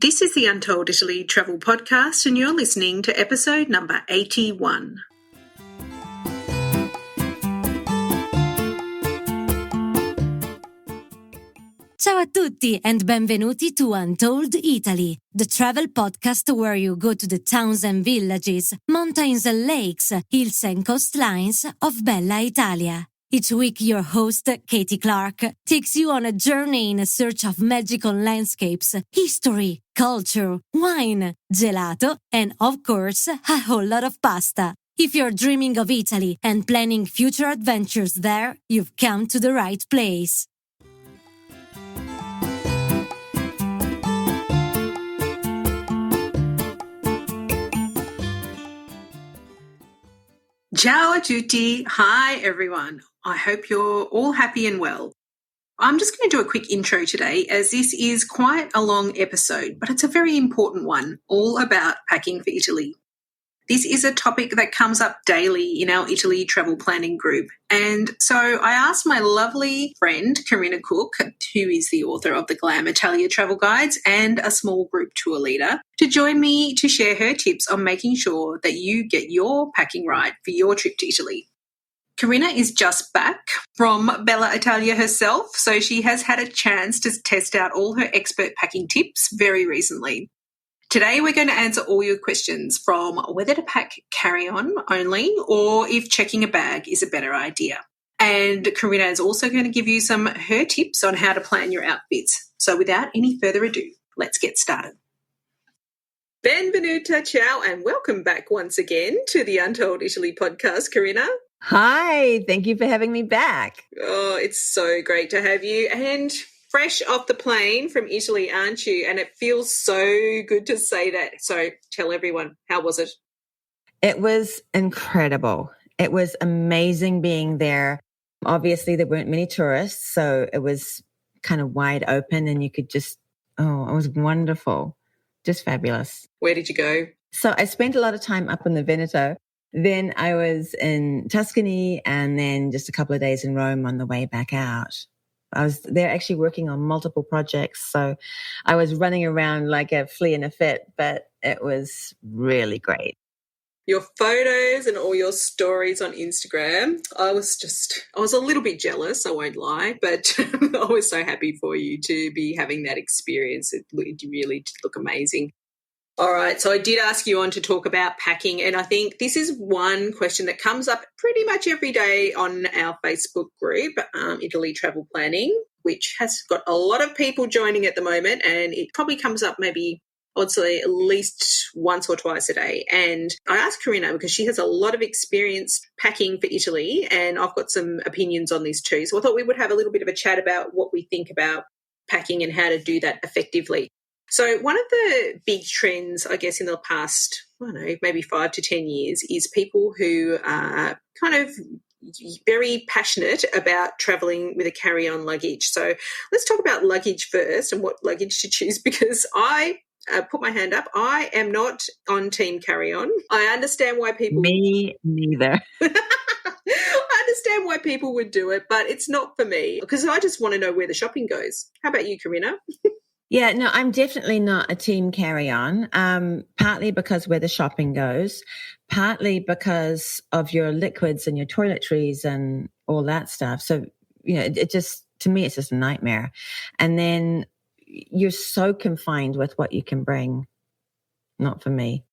This is the Untold Italy travel podcast, and you're listening to episode number 81. Ciao a tutti and benvenuti to Untold Italy, the travel podcast where you go to the towns and villages, mountains and lakes, hills and coastlines of Bella Italia. Each week, your host, Katy Clarke, takes you on a journey in search of magical landscapes, history, culture, wine, gelato, and, of course, a whole lot of pasta. If you're dreaming of Italy and planning future adventures there, you've come to the right place. Ciao a tutti. Hi, everyone. I hope you're all happy and well. I'm just going to do a quick intro today, as this is quite a long episode, but it's a very important one, all about packing for Italy. This is a topic that comes up daily in our Italy travel planning group. And so I asked my lovely friend, Corinna Cooke, who is the author of the Glam Italia travel guides and a small group tour leader, to join me to share her tips on making sure that you get your packing right for your trip to Italy. Corinna is just back from Bella Italia herself, so she has had a chance to test out all her expert packing tips very recently. Today we're going to answer all your questions, from whether to pack carry-on only or if checking a bag is a better idea. And Corinna is also going to give you some her tips on how to plan your outfits. So without any further ado, let's get started. Benvenuta, ciao, and welcome back once again to the Untold Italy podcast, Corinna. Hi, thank you for having me back. Oh, it's so great to have you. And fresh off the plane from Italy, aren't you? And it feels so good to say that. So tell everyone, how was it? It was incredible. It was amazing being there. Obviously, there weren't many tourists, so it was kind of wide open and you could just, it was wonderful. Just fabulous. Where did you go? So I spent a lot of time up in the Veneto. Then I was in Tuscany and then just a couple of days in Rome on the way back out. I was there actually working on multiple projects, so I was running around like a flea in a fit, but it was really great. Your photos and all your stories on Instagram, I was a little bit jealous, I won't lie, but I was so happy for you to be having that experience. It really did look amazing. All right, so I did ask you on to talk about packing, and I think this is one question that comes up pretty much every day on our Facebook group, Italytravelplanning, which has got a lot of people joining at the moment, and it probably comes up maybe, I would say, at least once or twice a day. And I asked Corinna because she has a lot of experience packing for Italy, and I've got some opinions on this too. So I thought we would have a little bit of a chat about what we think about packing and how to do that effectively. So one of the big trends, I guess, in the past, maybe 5 to 10 years is people who are kind of very passionate about travelling with a carry-on luggage. So let's talk about luggage first and what luggage to choose, because I put my hand up. I am not on team carry-on. I understand why people... Me neither. I understand why people would do it, but it's not for me because I just want to know where the shopping goes. How about you, Corinna? Yeah, no, I'm definitely not a team carry-on, partly because where the shopping goes, partly because of your liquids and your toiletries and all that stuff. So, it just, to me, it's just a nightmare. And then you're so confined with what you can bring. Not for me.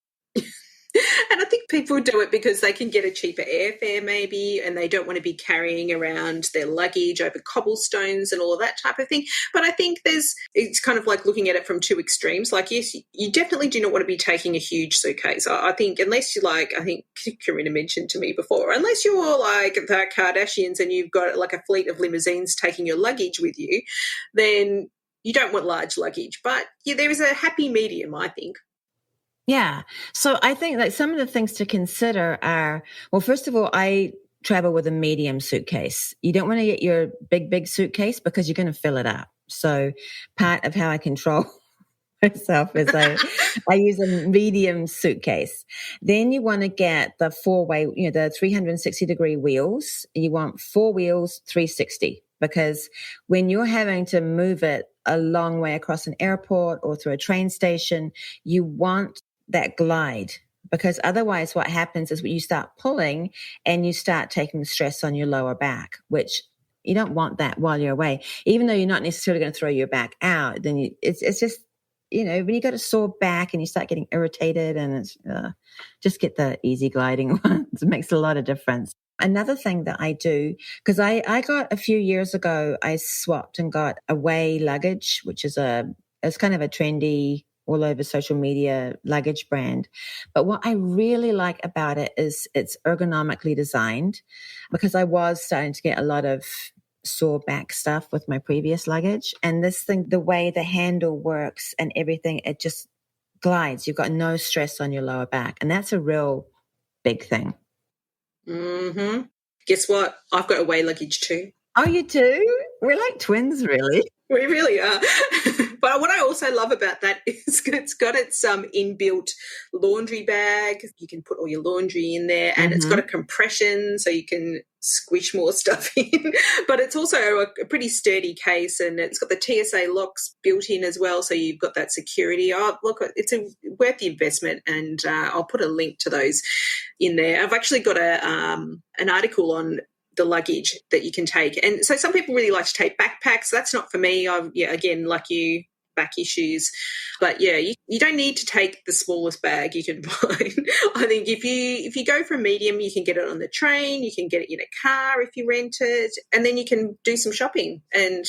And I think people do it because they can get a cheaper airfare maybe, and they don't want to be carrying around their luggage over cobblestones and all of that type of thing. But I think it's kind of like looking at it from two extremes. Like, yes, you definitely do not want to be taking a huge suitcase. I think unless you I think Corinna mentioned to me before, unless you're like the Kardashians and you've got like a fleet of limousines taking your luggage with you, then you don't want large luggage. But yeah, there is a happy medium, I think. Yeah. So I think like some of the things to consider are, well, first of all, I travel with a medium suitcase. You don't want to get your big suitcase because you're going to fill it up. So part of how I control myself is I use a medium suitcase. Then you want to get the 4-way, the 360-degree wheels. You want 4 wheels, 360. because when you're having to move it a long way across an airport or through a train station, you want that glide, because otherwise what happens is you start pulling and you start taking the stress on your lower back, which you don't want that while you're away. Even though you're not necessarily going to throw your back out, then it's just, when you got a sore back and you start getting irritated, and it's just get the easy gliding ones. It makes a lot of difference. Another thing that I do, because I got a few years ago, I swapped and got Away luggage, which is it's kind of a trendy, all over social media luggage brand. But what I really like about it is it's ergonomically designed, because I was starting to get a lot of sore back stuff with my previous luggage. And this thing, the way the handle works and everything, it just glides. You've got no stress on your lower back. And that's a real big thing. Mm-hmm. Guess what? I've got Away luggage too. Oh, you do? We're like twins, really. We really are. But what I also love about that is it's got its inbuilt laundry bag. You can put all your laundry in there, and it's got a compression so you can squish more stuff in. But it's also a pretty sturdy case, and it's got the TSA locks built in as well, so you've got that security. Oh, look, it's worth the investment, and I'll put a link to those in there. I've actually got an article on the luggage that you can take. And so some people really like to take backpacks. That's not for me. Again, like you, back issues. But yeah, you don't need to take the smallest bag you can find. I think if you go for a medium, you can get it on the train, you can get it in a car if you rent it, and then you can do some shopping. And,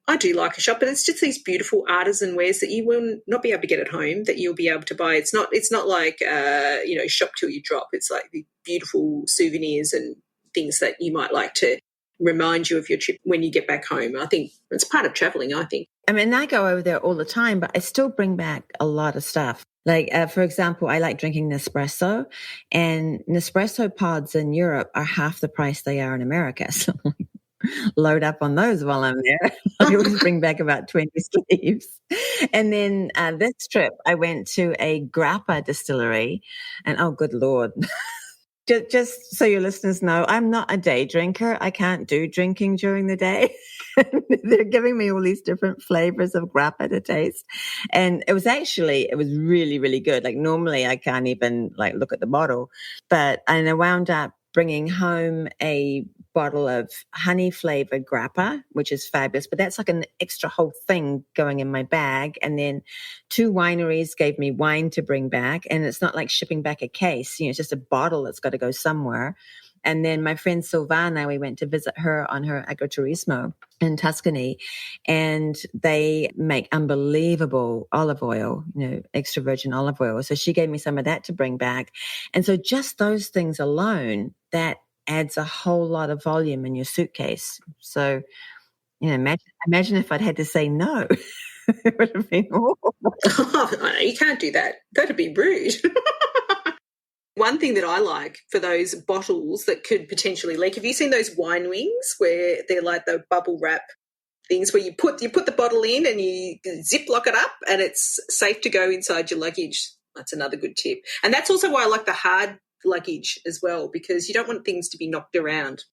I do like a shop, but it's just these beautiful artisan wares that you will not be able to get at home that you'll be able to buy. It's not like, shop till you drop. It's like the beautiful souvenirs and things that you might like to remind you of your trip when you get back home. I think it's part of traveling, I think. I mean, I go over there all the time, but I still bring back a lot of stuff. Like, for example, I like drinking Nespresso, and Nespresso pods in Europe are half the price they are in America. So load up on those while I'm there. I always bring back about 20 sleeves. And then this trip, I went to a grappa distillery, and oh, good Lord. Just so your listeners know, I'm not a day drinker. I can't do drinking during the day. They're giving me all these different flavors of grappa to taste. And it was really, really good. Like normally I can't even look at the bottle, but I wound up bringing home a bottle of honey flavored grappa, which is fabulous, but that's like an extra whole thing going in my bag. And then 2 wineries gave me wine to bring back, and it's not like shipping back a case, it's just a bottle that's got to go somewhere. And then my friend Silvana, we went to visit her on her agriturismo in Tuscany, and they make unbelievable olive oil, extra virgin olive oil. So she gave me some of that to bring back. And so just those things alone, that adds a whole lot of volume in your suitcase. So, imagine if I'd had to say no. It would have been awful. Oh, you can't do that. That'd be rude. One thing that I like for those bottles that could potentially leak, have you seen those wine wings where they're like the bubble wrap things where you put the bottle in and you ziplock it up and it's safe to go inside your luggage? That's another good tip. And that's also why I like the hard luggage as well, because you don't want things to be knocked around.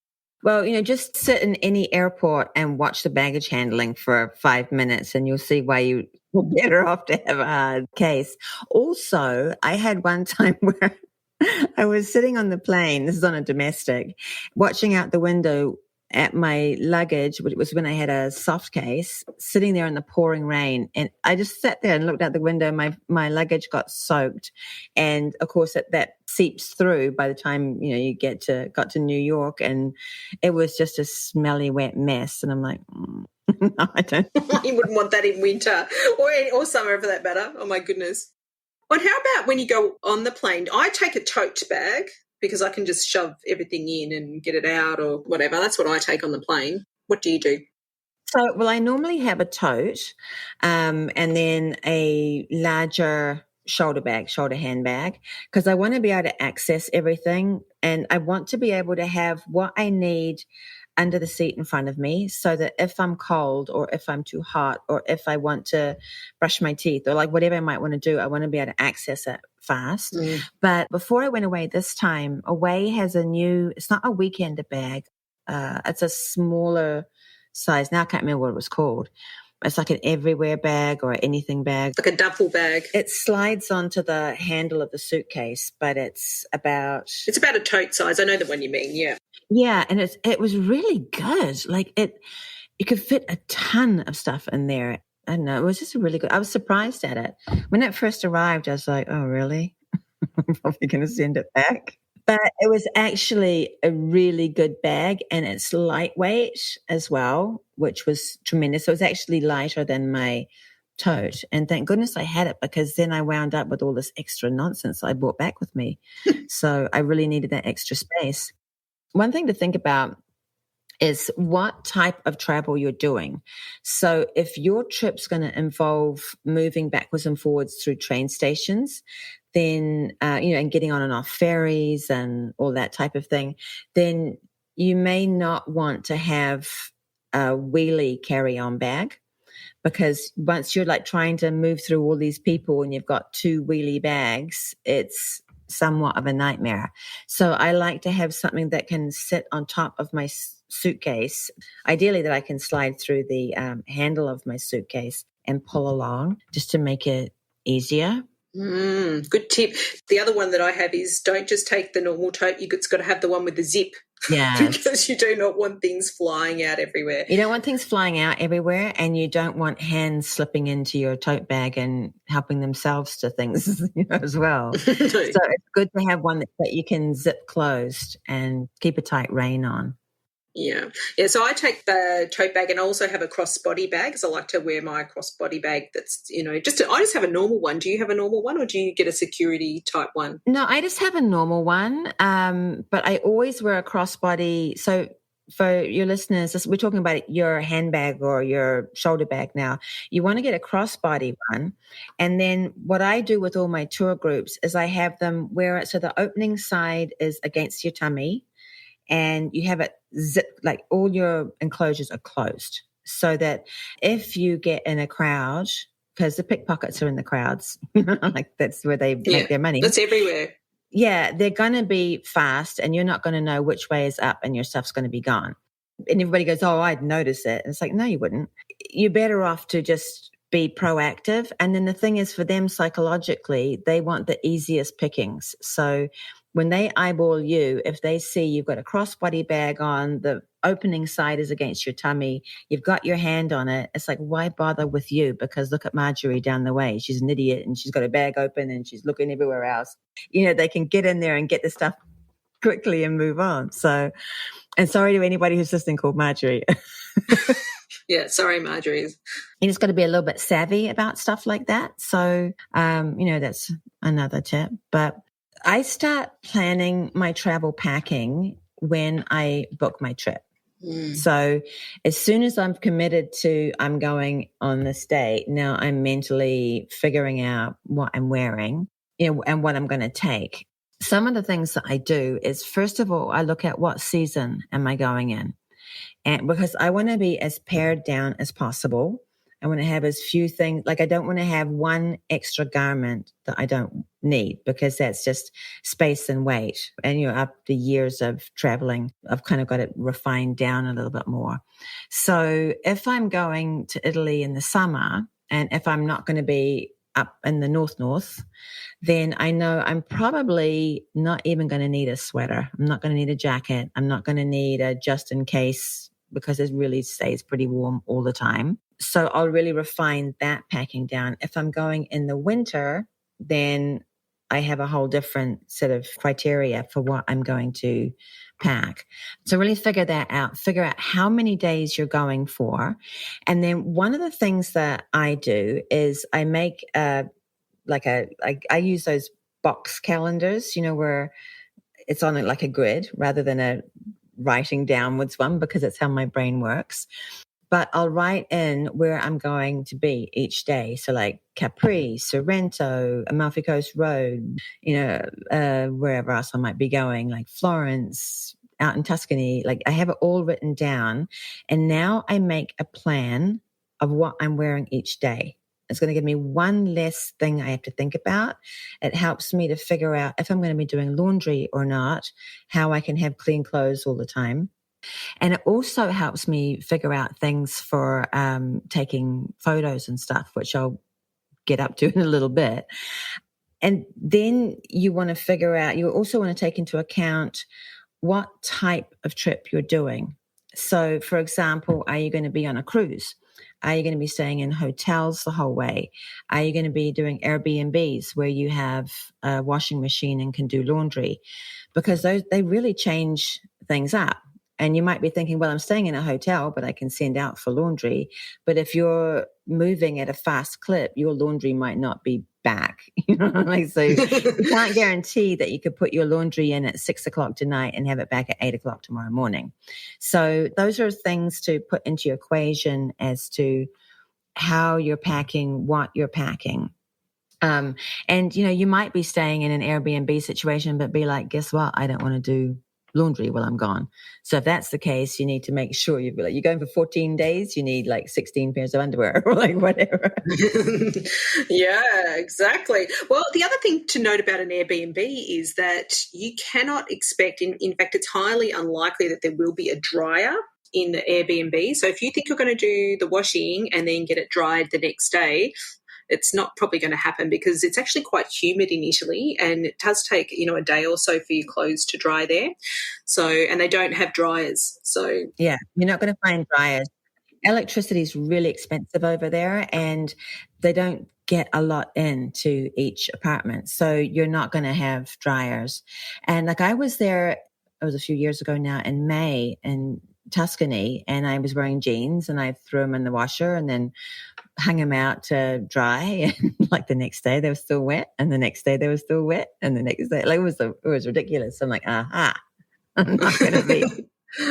Well, just sit in any airport and watch the baggage handling for 5 minutes and you'll see why you're better off to have a hard case. Also, I had one time where I was sitting on the plane, this is on a domestic, watching out the window at my luggage, which was when I had a soft case, sitting there in the pouring rain. And I just sat there and looked out the window. My luggage got soaked. And of course that seeps through by the time, you got to New York, and it was just a smelly, wet mess. And I'm like, no, I don't. You wouldn't want that in winter or summer for that matter. Oh my goodness. Well, how about when you go on the plane? I take a tote bag because I can just shove everything in and get it out or whatever. That's what I take on the plane. What do you do? So, well, I normally have a tote and then a larger shoulder handbag, because I want to be able to access everything, and I want to be able to have what I need under the seat in front of me, so that if I'm cold or if I'm too hot or if I want to brush my teeth or whatever I might want to do, I want to be able to access it fast. But before I went away this time, Away has it's not a weekender bag. it's a smaller size. Now I can't remember what it was called. It's like an everywhere bag or anything bag. Like a duffel bag. It slides onto the handle of the suitcase, but it's about a tote size. I know the one you mean, yeah. Yeah, and it was really good. Like you could fit a ton of stuff in there. I don't know, it was just really good. I was surprised at it. When it first arrived, I was like, oh, really? I'm probably going to send it back. But it was actually a really good bag, and it's lightweight as well, which was tremendous. So it was actually lighter than my tote. And thank goodness I had it, because then I wound up with all this extra nonsense I brought back with me. So I really needed that extra space. One thing to think about is what type of travel you're doing. So if your trip's going to involve moving backwards and forwards through train stations, then, and getting on and off ferries and all that type of thing, then you may not want to have a wheelie carry-on bag, because once you're like trying to move through all these people and you've got 2 wheelie bags, it's somewhat of a nightmare. So I like to have something that can sit on top of my suitcase, ideally that I can slide through the handle of my suitcase and pull along, just to make it easier. Good tip. The other one that I have is don't just take the normal tote. It's got to have the one with the zip. Yeah. Because you do not want things flying out everywhere. You don't want things flying out everywhere, and you don't want hands slipping into your tote bag and helping themselves to things as well. So it's good to have one that you can zip closed and keep a tight rein on. Yeah. So I take the tote bag, and I also have a crossbody bag, because I like to wear my crossbody bag. That's I just have a normal one. Do you have a normal one, or do you get a security type one? No, I just have a normal one. But I always wear a crossbody. So for your listeners, we're talking about your handbag or your shoulder bag now. You want to get a crossbody one. And then what I do with all my tour groups is I have them wear it so the opening side is against your tummy, and you have it zip, like all your enclosures are closed, so that if you get in a crowd, because the pickpockets are in the crowds, like that's where they make their money. That's everywhere. Yeah, they're going to be fast, and you're not going to know which way is up, and your stuff's going to be gone. And everybody goes, oh, I'd notice it. And it's like, no, you wouldn't. You're better off to just be proactive. And then the thing is, for them psychologically, they want the easiest pickings. So when they eyeball you, if they see you've got a crossbody bag on, the opening side is against your tummy, you've got your hand on it, it's like, why bother with you? Because look at Marjorie down the way. She's an idiot, and she's got a bag open, and she's looking everywhere else. They can get in there and get the stuff quickly and move on. So, and sorry to anybody who's listening called Marjorie. Yeah, sorry, Marjorie. You just got to be a little bit savvy about stuff like that. So, that's another tip. But I start planning my travel packing when I book my trip. So as soon as I'm committed to I'm going on this date, now I'm mentally figuring out what I'm wearing, and what I'm going to take. Some of the things that I do is, first of all, I look at what season am I going in. And because I want to be as pared down as possible. I want to have as few things, like I don't want to have one extra garment that I don't need, because that's just space and weight. And up the years of traveling, I've kind of got it refined down a little bit more. So if I'm going to Italy in the summer, and if I'm not going to be up in the north, then I know I'm probably not even going to need a sweater. I'm not going to need a jacket. I'm not going to need a just in case, because it really stays pretty warm all the time. So I'll really refine that packing down. If I'm going in the winter, then I have a whole different set of criteria for what I'm going to pack. So really figure that out. Figure out how many days you're going for. And then one of the things that I do is I make I use those box calendars, where it's on like a grid rather than a writing downwards one, because that's how my brain works. But I'll write in where I'm going to be each day. So like Capri, Sorrento, Amalfi Coast Road, wherever else I might be going, like Florence, out in Tuscany. Like I have it all written down. And now I make a plan of what I'm wearing each day. It's going to give me one less thing I have to think about. It helps me to figure out if I'm going to be doing laundry or not, how I can have clean clothes all the time. And it also helps me figure out things for taking photos and stuff, which I'll get up to in a little bit. And then you want to figure out, you also want to take into account what type of trip you're doing. So, for example, are you going to be on a cruise? Are you going to be staying in hotels the whole way? Are you going to be doing Airbnbs where you have a washing machine and can do laundry? Because they really change things up. And you might be thinking, well, I'm staying in a hotel, but I can send out for laundry. But if you're moving at a fast clip, your laundry might not be back. So you can't guarantee that you could put your laundry in at 6:00 tonight and have it back at 8:00 tomorrow morning. So those are things to put into your equation as to how you're packing, what you're packing. And, you might be staying in an Airbnb situation, but be like, guess what? I don't want to do laundry while I'm gone. So if that's the case, you need to make sure you're going for 14 days, you need like 16 pairs of underwear or like whatever. Yeah, exactly. Well, the other thing to note about an Airbnb is that you cannot expect, in fact, it's highly unlikely that there will be a dryer in the Airbnb. So if you think you're going to do the washing and then get it dried the next day, it's not probably going to happen because it's actually quite humid in Italy and it does take, a day or so for your clothes to dry there. So, and they don't have dryers. So yeah, you're not going to find dryers. Electricity is really expensive over there and they don't get a lot into each apartment. So you're not going to have dryers. And like I was there, it was a few years ago now in May in Tuscany, and I was wearing jeans and I threw them in the washer and then hung them out to dry, and like the next day they were still wet, and the next day they were still wet, and the next day, like it was ridiculous. I'm like, I'm not going to be.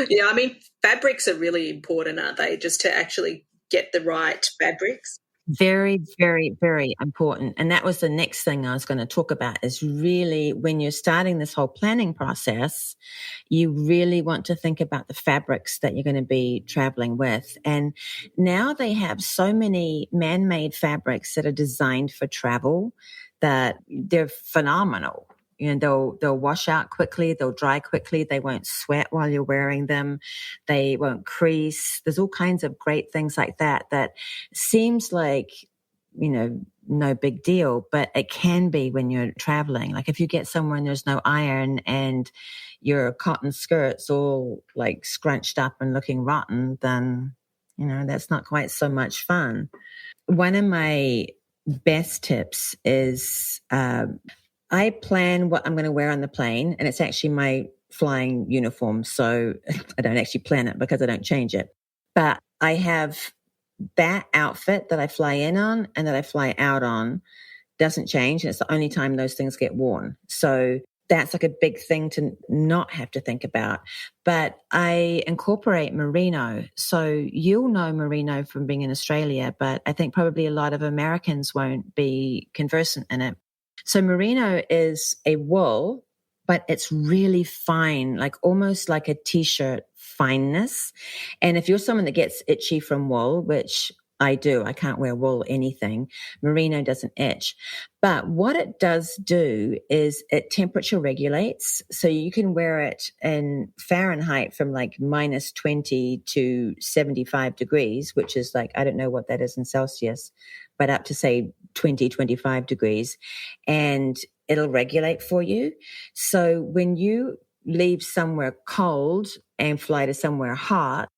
Yeah, I mean, fabrics are really important, aren't they? Just to actually get the right fabrics. Very, very, very important. And that was the next thing I was going to talk about is really when you're starting this whole planning process, you really want to think about the fabrics that you're going to be traveling with. And now they have so many man-made fabrics that are designed for travel that they're phenomenal. They'll wash out quickly, they'll dry quickly, they won't sweat while you're wearing them, they won't crease. There's all kinds of great things like that seems like, no big deal, but it can be when you're traveling. Like if you get somewhere and there's no iron and your cotton skirt's all like scrunched up and looking rotten, then, that's not quite so much fun. One of my best tips is, I plan what I'm going to wear on the plane, and it's actually my flying uniform. So I don't actually plan it because I don't change it. But I have that outfit that I fly in on and that I fly out on doesn't change. And it's the only time those things get worn. So that's like a big thing to not have to think about. But I incorporate merino. So you'll know merino from being in Australia, but I think probably a lot of Americans won't be conversant in it. So merino is a wool, but it's really fine, like almost like a t-shirt fineness. And if you're someone that gets itchy from wool, which I do, I can't wear wool anything, merino doesn't itch. But what it does do is it temperature regulates. So you can wear it in Fahrenheit from like -20 to 75 degrees, which is like, I don't know what that is in Celsius, but up to say 20, 25 degrees, and it'll regulate for you. So when you leave somewhere cold and fly to somewhere hot,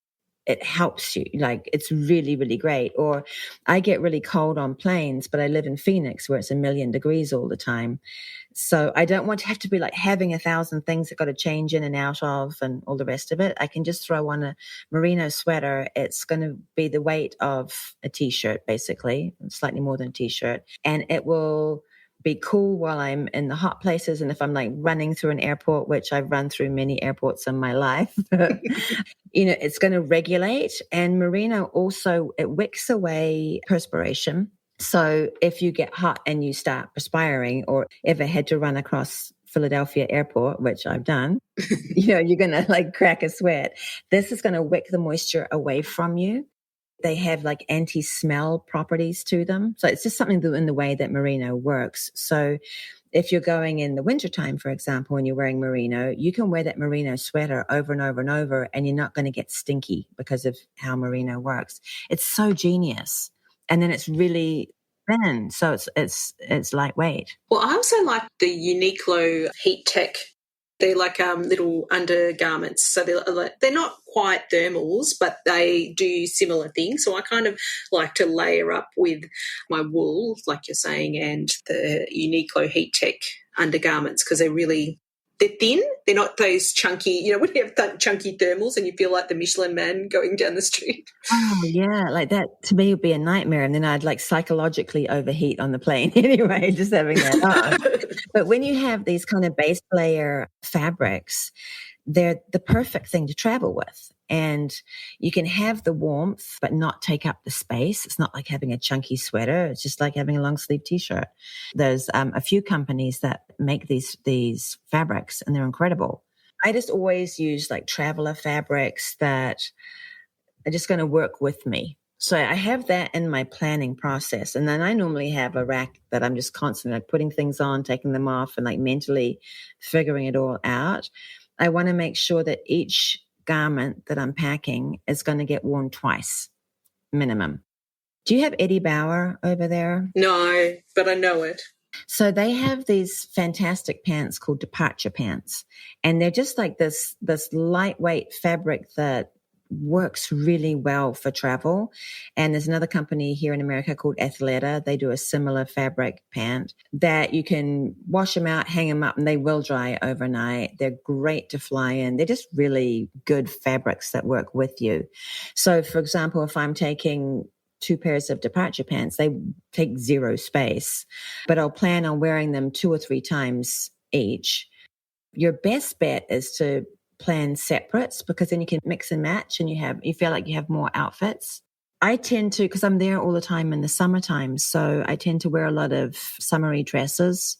it helps you. Like it's really, really great. Or I get really cold on planes, but I live in Phoenix where it's 1,000,000 degrees all the time. So I don't want to have to be like having 1,000 things that got to change in and out of and all the rest of it. I can just throw on a merino sweater. It's going to be the weight of a t-shirt, basically, slightly more than a t-shirt. And it will be cool while I'm in the hot places. And if I'm like running through an airport, which I've run through many airports in my life, it's going to regulate. And merino also, it wicks away perspiration. So if you get hot and you start perspiring or ever had to run across Philadelphia airport, which I've done, you're going to like crack a sweat. This is going to wick the moisture away from you. They have like anti-smell properties to them. So it's just something in the way that merino works. So if you're going in the wintertime, for example, and you're wearing merino, you can wear that merino sweater over and over and over, and you're not going to get stinky because of how merino works. It's so genius. And then it's really thin, so it's lightweight. Well, I also like the Uniqlo Heat Tech. They're like little undergarments. So they're not quite thermals, but they do similar things. So I kind of like to layer up with my wool, like you're saying, and the Uniqlo Heat Tech undergarments because they're thin. They're not those chunky, when you have chunky thermals and you feel like the Michelin man going down the street. Oh, yeah. Like that to me would be a nightmare. And then I'd like psychologically overheat on the plane anyway, just having that on. But when you have these kind of base layer fabrics, they're the perfect thing to travel with. And you can have the warmth, but not take up the space. It's not like having a chunky sweater. It's just like having a long sleeve t-shirt. There's a few companies that make these fabrics and they're incredible. I just always use like traveler fabrics that are just going to work with me. So I have that in my planning process. And then I normally have a rack that I'm just constantly like putting things on, taking them off, and like mentally figuring it all out. I want to make sure that each garment that I'm packing is going to get worn twice, minimum. Do you have Eddie Bauer over there? No, but I know it. So they have these fantastic pants called departure pants. And they're just like this lightweight fabric that works really well for travel. And there's another company here in America called Athleta. They do a similar fabric pant that you can wash them out, hang them up, and they will dry overnight. They're great to fly in. They're just really good fabrics that work with you. So for example, if I'm taking 2 pairs of departure pants, they take 0 space, but I'll plan on wearing them 2 or 3 times each. Your best bet is to plan separates because then you can mix and match and you feel like you have more outfits. I tend to, because I'm there all the time in the summertime, so I tend to wear a lot of summery dresses,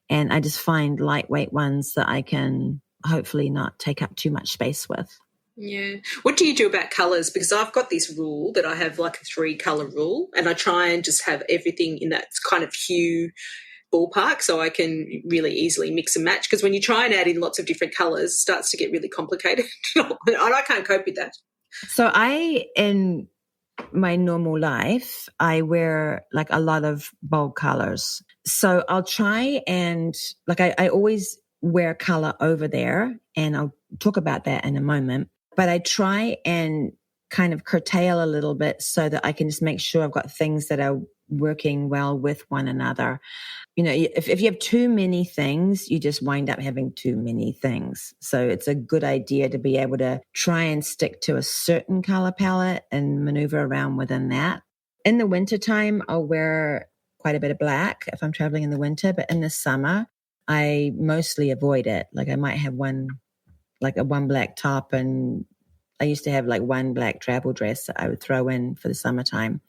and I just find lightweight ones that I can hopefully not take up too much space with. Yeah. What do you do about colours? Because I've got this rule that I have like a 3-colour rule, and I try and just have everything in that kind of hue ballpark so I can really easily mix and match, because when you try and add in lots of different colours, it starts to get really complicated. And I can't cope with that. So in my normal life, I wear like a lot of bold colours. So I'll try and like I always wear colour over there, and I'll talk about that in a moment. But I try and kind of curtail a little bit so that I can just make sure I've got things that are working well with one another. If you have too many things, you just wind up having too many things. So it's a good idea to be able to try and stick to a certain color palette and maneuver around within that. In the wintertime, I'll wear quite a bit of black if I'm traveling in the winter, but in the summer, I mostly avoid it. Like I might have one black top, and I used to have like one black travel dress that I would throw in for the summertime.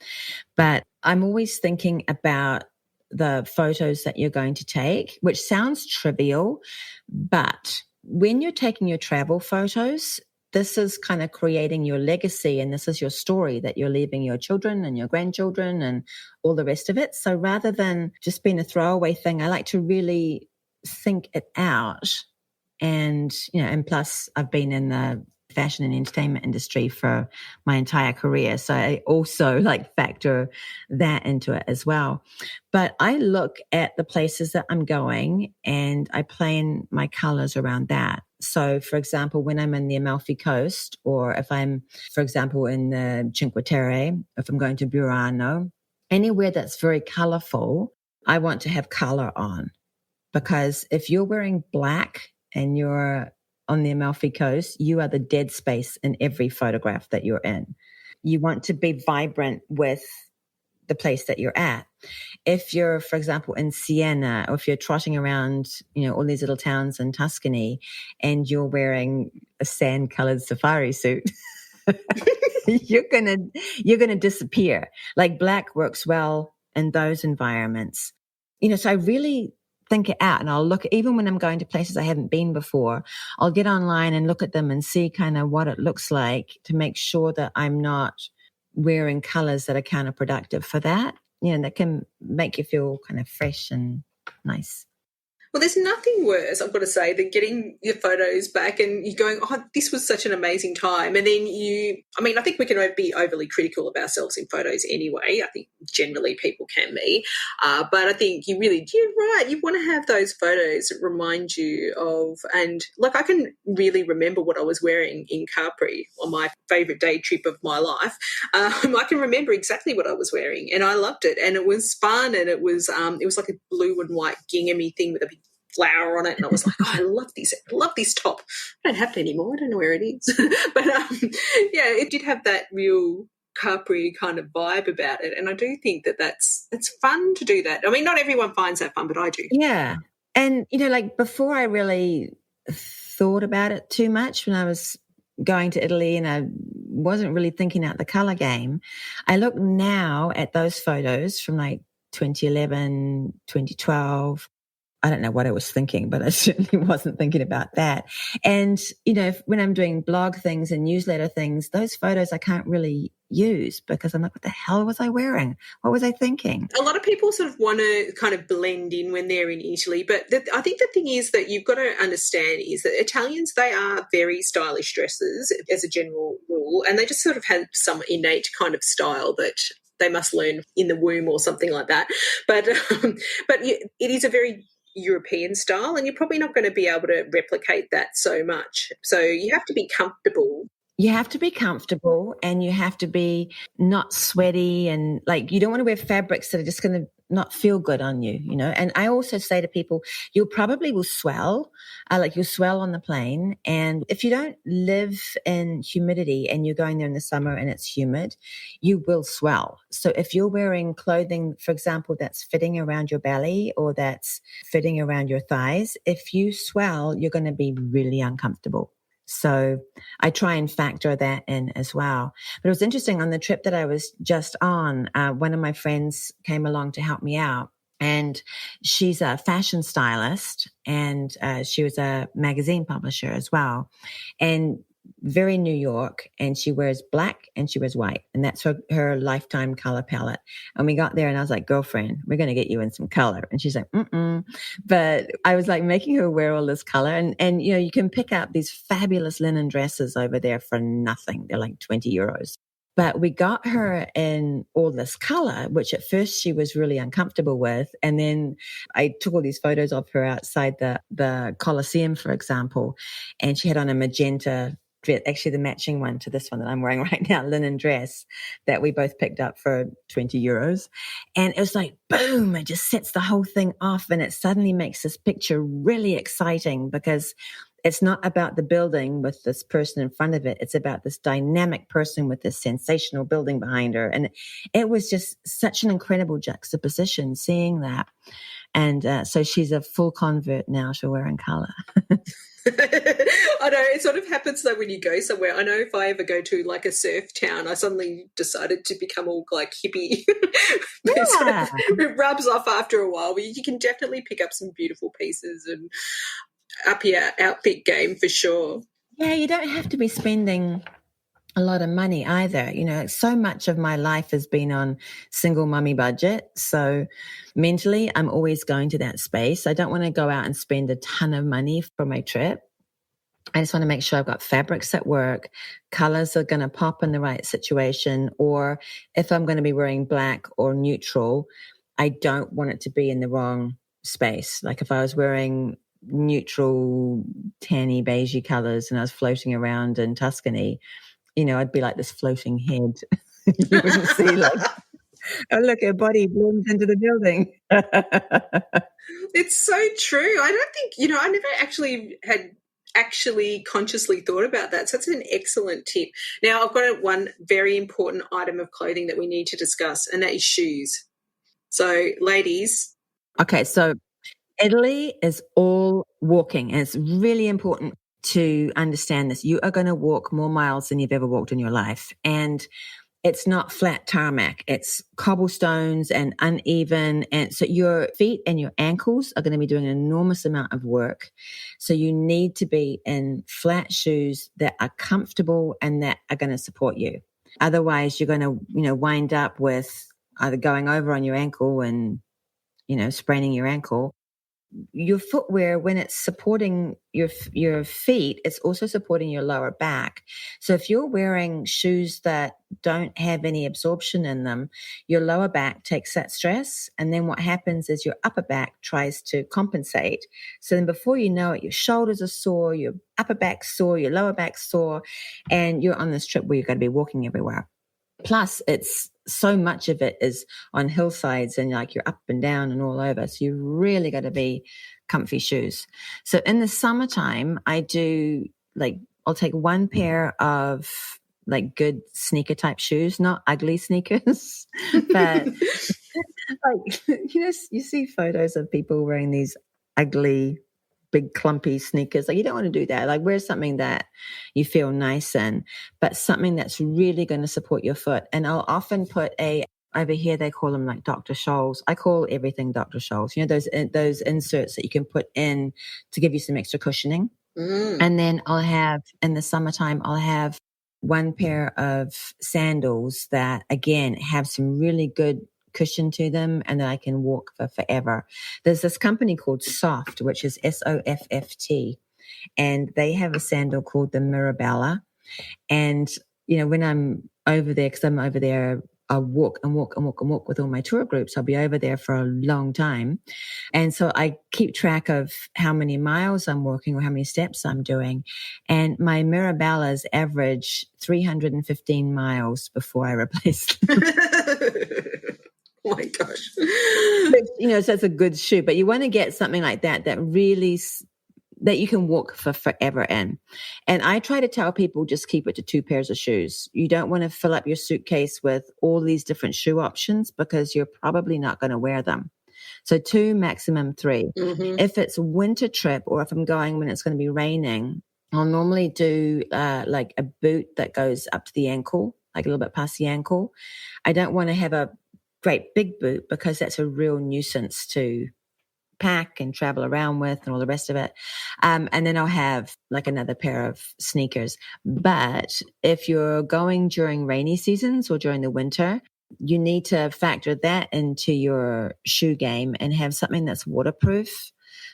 But I'm always thinking about the photos that you're going to take, which sounds trivial, but when you're taking your travel photos, this is kind of creating your legacy, and this is your story that you're leaving your children and your grandchildren and all the rest of it. So rather than just being a throwaway thing, I like to really think it out. And, and plus I've been in the fashion and entertainment industry for my entire career. So I also factor that into it as well. But I look at the places that I'm going and I plan my colors around that. So for example, when I'm in the Amalfi Coast, or if I'm, for example, in the Cinque Terre, if I'm going to Burano, anywhere that's very colorful, I want to have color on. Because if you're wearing black and you're on the Amalfi Coast, you are the dead space in every photograph that you're in. You want to be vibrant with the place that you're at. If you're, for example, in Siena, or if you're trotting around, all these little towns in Tuscany, and you're wearing a sand-colored safari suit, you're gonna disappear. Like black works well in those environments. So I really think it out, and I'll look, even when I'm going to places I haven't been before, I'll get online and look at them and see kind of what it looks like to make sure that I'm not wearing colors that are counterproductive for that. That can make you feel kind of fresh and nice. Well, there's nothing worse, I've got to say, than getting your photos back and you going, oh, this was such an amazing time. And then I think we can be overly critical of ourselves in photos anyway. I think generally people can be. But I think you're right. You want to have those photos that remind you of, and like I can really remember what I was wearing in Capri on my favourite day trip of my life. I can remember exactly what I was wearing and I loved it. And it was fun and it was like a blue and white ginghamy thing with a big flower on it, and I was like, oh, I love this top. I don't have it anymore. I don't know where it is. But yeah, it did have that real Capri kind of vibe about it, and I do think it's fun to do that. I mean, not everyone finds that fun, but I do. Yeah. And, like before I really thought about it too much when I was going to Italy and I wasn't really thinking out the colour game, I look now at those photos from like 2011, 2012, I don't know what I was thinking, but I certainly wasn't thinking about that. And, when I'm doing blog things and newsletter things, those photos I can't really use because I'm like, what the hell was I wearing? What was I thinking? A lot of people sort of want to kind of blend in when they're in Italy, but I think the thing is that you've got to understand is that Italians, they are very stylish dressers as a general rule, and they just sort of have some innate kind of style that they must learn in the womb or something like that. But it is a very European style, and you're probably not going to be able to replicate that so much. So you have to be comfortable. You have to be comfortable and you have to be not sweaty, and like you don't want to wear fabrics that are just going to not feel good on you, And I also say to people, you probably will swell, you'll swell on the plane. And if you don't live in humidity and you're going there in the summer and it's humid, you will swell. So if you're wearing clothing, for example, that's fitting around your belly or that's fitting around your thighs, if you swell, you're going to be really uncomfortable. So I try and factor that in as well. But it was interesting on the trip that I was just on, one of my friends came along to help me out, and she's a fashion stylist and she was a magazine publisher as well. And very New York, and she wears black and she wears white, and that's her lifetime color palette. And we got there and I was like, girlfriend, we're going to get you in some color. And she's like, but I was like making her wear all this color, and you can pick up these fabulous linen dresses over there for nothing. They're like 20 euros. But we got her in all this color, which at first she was really uncomfortable with. And then I took all these photos of her outside the Colosseum, for example, and she had on a magenta, actually the matching one to this one that I'm wearing right now, linen dress that we both picked up for 20 euros. And it was like, boom, it just sets the whole thing off, and it suddenly makes this picture really exciting because it's not about the building with this person in front of it. It's about this dynamic person with this sensational building behind her. And it was just such an incredible juxtaposition seeing that. And so she's a full convert now to wearing color. I know, it sort of happens though when you go somewhere. I know if I ever go to like a surf town, I suddenly decided to become all like hippie. Yeah. It rubs off after a while, but you can definitely pick up some beautiful pieces and up your outfit game for sure. Yeah, you don't have to be spending a lot of money either. So much of my life has been on single mummy budget. So mentally, I'm always going to that space. I don't want to go out and spend a ton of money for my trip. I just want to make sure I've got fabrics that work, colors are going to pop in the right situation, or if I'm going to be wearing black or neutral, I don't want it to be in the wrong space. Like if I was wearing neutral, tanny, beigey colors and I was floating around in Tuscany, I'd be like this floating head. You wouldn't see like, oh, look, her body blends into the building. It's so true. I don't think, I never actually consciously thought about that. So that's an excellent tip. Now, I've got one very important item of clothing that we need to discuss, and that is shoes. So, ladies. Okay, so Italy is all walking, and it's really important to understand this. You are going to walk more miles than you've ever walked in your life. And it's not flat tarmac. It's cobblestones and uneven. And so your feet and your ankles are going to be doing an enormous amount of work. So you need to be in flat shoes that are comfortable and that are going to support you. Otherwise, you're going to, wind up with either going over on your ankle and, spraining your ankle, your footwear, when it's supporting your feet, it's also supporting your lower back. So if you're wearing shoes that don't have any absorption in them, your lower back takes that stress. And then what happens is your upper back tries to compensate. So then before you know it, your shoulders are sore, your upper back's sore, your lower back's sore, and you're on this trip where you're going to be walking everywhere. Plus, it's so much of it is on hillsides and like you're up and down and all over. So you really got to be comfy shoes. So in the summertime, I do I'll take one pair of like good sneaker type shoes, not ugly sneakers, but like, you see photos of people wearing these ugly, big clumpy sneakers. Like, you don't want to do that. Like, wear something that you feel nice in, but something that's really going to support your foot. And I'll often put over here they call them like Dr. Scholl's. I call everything Dr. Scholl's. Those inserts that you can put in to give you some extra cushioning. And then in the summertime, I'll have one pair of sandals that again have some really good cushion to them and that I can walk for forever. There's this company called Soft, which is SOFFT, and they have a sandal called the Mirabella. And, when I'm over there, because I'm over there, I'll walk with all my tour groups. I'll be over there for a long time. And so I keep track of how many miles I'm walking or how many steps I'm doing. And my Mirabellas average 315 miles before I replace them. Oh my gosh. So it's a good shoe, but you want to get something like that really, that you can walk for forever in. And I try to tell people just keep it to 2 pairs of shoes. You don't want to fill up your suitcase with all these different shoe options because you're probably not going to wear them. So 2, maximum 3. Mm-hmm. If it's a winter trip or if I'm going when it's going to be raining, I'll normally do like a boot that goes up to the ankle, like a little bit past the ankle. I don't want to have a great big boot because that's a real nuisance to pack and travel around with and all the rest of it. And then I'll have like another pair of sneakers. But if you're going during rainy seasons or during the winter, you need to factor that into your shoe game and have something that's waterproof.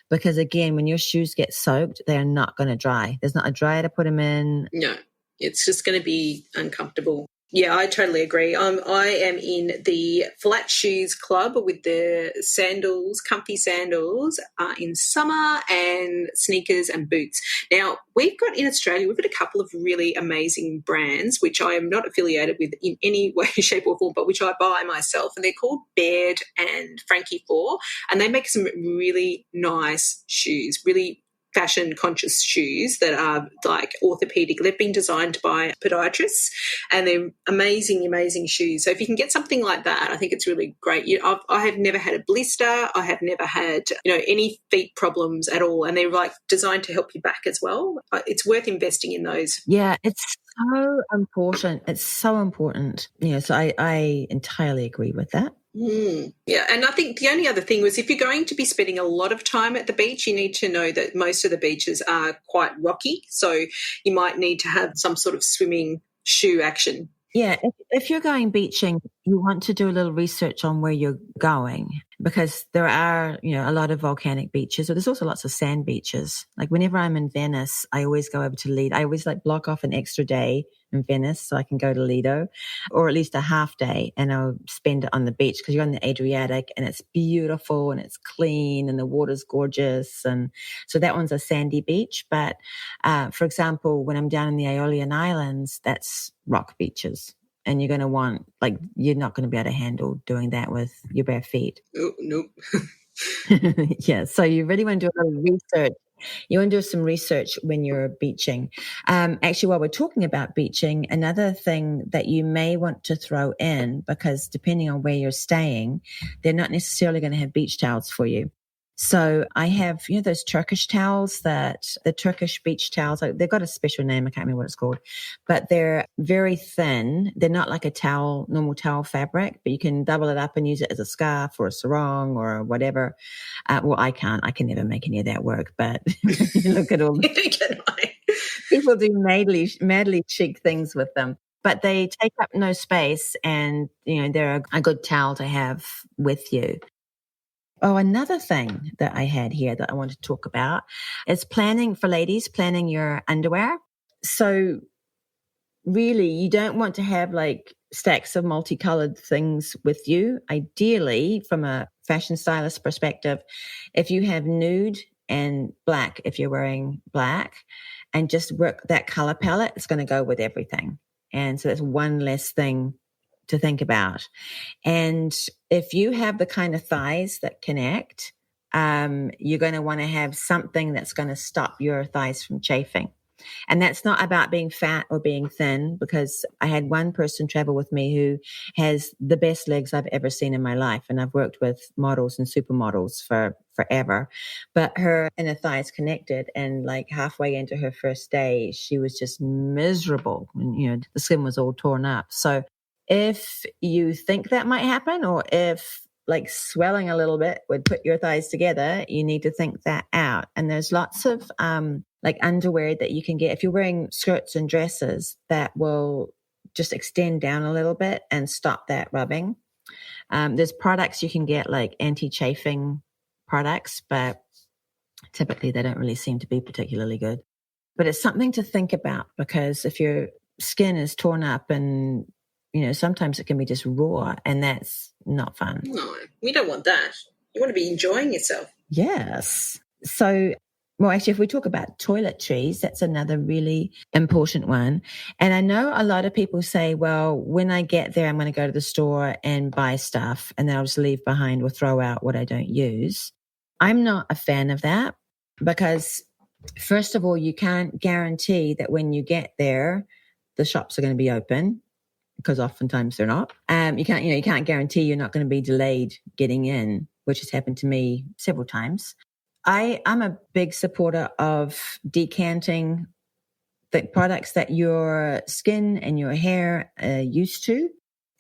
Because again, when your shoes get soaked, they are not going to dry. There's not a dryer to put them in. No, it's just going to be uncomfortable. Yeah, I totally agree. I am in the flat shoes club with the sandals, comfy sandals in summer, and sneakers and boots. Now, we've got in Australia, we've got a couple of really amazing brands, which I am not affiliated with in any way, shape or form, but which I buy myself. And they're called Baird and Frankie 4. And they make some really nice shoes, really fashion conscious shoes that are like orthopedic. They've been designed by podiatrists and they're amazing shoes. So if you can get something like that, I think it's really great. I have never had a blister. I have never had, any feet problems at all. And they're like designed to help you back as well. It's worth investing in those. Yeah, it's so important. It's so important. So I entirely agree with that. Yeah, and I think the only other thing was if you're going to be spending a lot of time at the beach, you need to know that most of the beaches are quite rocky, so you might need to have some sort of swimming shoe action. Yeah, if you're going beaching, you want to do a little research on where you're going because there are, a lot of volcanic beaches, or there's also lots of sand beaches. Like whenever I'm in Venice, I always go over to Lido. I always block off an extra day in Venice so I can go to Lido, or at least a half day, and I'll spend it on the beach because you're on the Adriatic and it's beautiful and it's clean and the water's gorgeous. And so that one's a sandy beach. But for example, when I'm down in the Aeolian Islands, that's rock beaches. And you're going to want, you're not going to be able to handle doing that with your bare feet. Oh, nope. Yeah. So you really want to do a little research. You want to do some research when you're beaching. Actually, while we're talking about beaching, another thing that you may want to throw in, because depending on where you're staying, they're not necessarily going to have beach towels for you. So I have, those Turkish towels, the Turkish beach towels, they've got a special name. I can't remember what it's called, but they're very thin. They're not like a normal towel fabric, but you can double it up and use it as a scarf or a sarong or whatever. Well, I can never make any of that work, but look at all people do madly chic things with them, but they take up no space and, they're a good towel to have with you. Oh, another thing that I had here that I want to talk about is planning for ladies, planning your underwear. So really, you don't want to have like stacks of multicolored things with you. Ideally, from a fashion stylist perspective, if you have nude and black, if you're wearing black, and just work that color palette, it's going to go with everything. And so that's one less thing to think about. And if you have the kind of thighs that connect, you're going to want to have something that's going to stop your thighs from chafing. And that's not about being fat or being thin, because I had one person travel with me who has the best legs I've ever seen in my life. And I've worked with models and supermodels for forever, but her inner thighs connected. And like halfway into her first day, she was just miserable. And, you know, the skin was all torn up. So if you think that might happen, or if like swelling a little bit would put your thighs together, you need to think that out. And there's lots of like underwear that you can get if you're wearing skirts and dresses that will just extend down a little bit and stop that rubbing. There's products you can get like anti-chafing products, but typically they don't really seem to be particularly good. But it's something to think about, because if your skin is torn up, and you know, sometimes it can be just raw, and that's not fun. No, we don't want that. You want to be enjoying yourself. Yes. So, well, actually, if we talk about toiletries, that's another really important one. And I know a lot of people say, well, when I get there, I'm going to go to the store and buy stuff, and then I'll just leave behind or throw out what I don't use. I'm not a fan of that, because first of all, you can't guarantee that when you get there, the shops are going to be open, because oftentimes they're not. You can't guarantee you're not going to be delayed getting in, which has happened to me several times. I'm a big supporter of decanting the products that your skin and your hair are used to,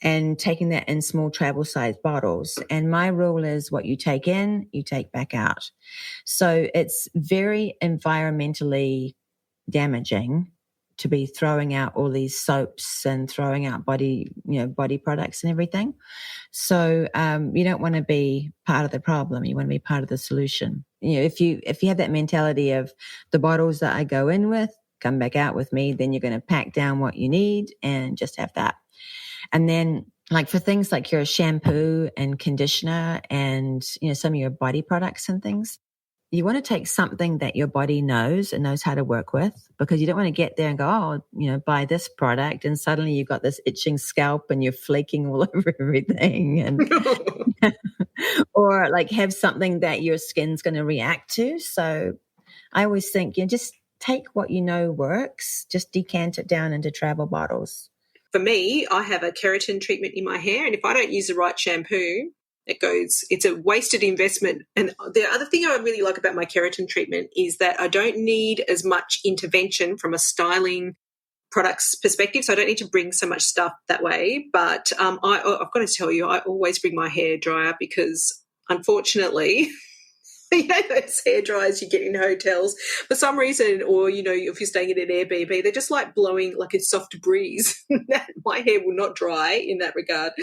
and taking that in small travel size bottles. And my rule is what you take in, you take back out. So it's very environmentally damaging to be throwing out all these soaps and throwing out body products and everything. So you don't want to be part of the problem. You want to be part of the solution. You know, if you have that mentality of the bottles that I go in with, come back out with me, then you're going to pack down what you need and just have that. And then like for things like your shampoo and conditioner and, you know, some of your body products and things, you want to take something that your body knows and knows how to work with, because you don't want to get there and go, oh, you know, buy this product, and suddenly you've got this itching scalp and you're flaking all over everything, and or like have something that your skin's going to react to. So I always think, you know, just take what you know works, just decant it down into travel bottles. For me, I have a keratin treatment in my hair, and if I don't use the right shampoo, it's a wasted investment. And the other thing I really like about my keratin treatment is that I don't need as much intervention from a styling products perspective. So I don't need to bring so much stuff that way. But I've got to tell you, I always bring my hair dryer, because unfortunately, you know, those hair dryers you get in hotels for some reason, or, you know, if you're staying in an Airbnb, they're just like blowing like a soft breeze. My hair will not dry in that regard.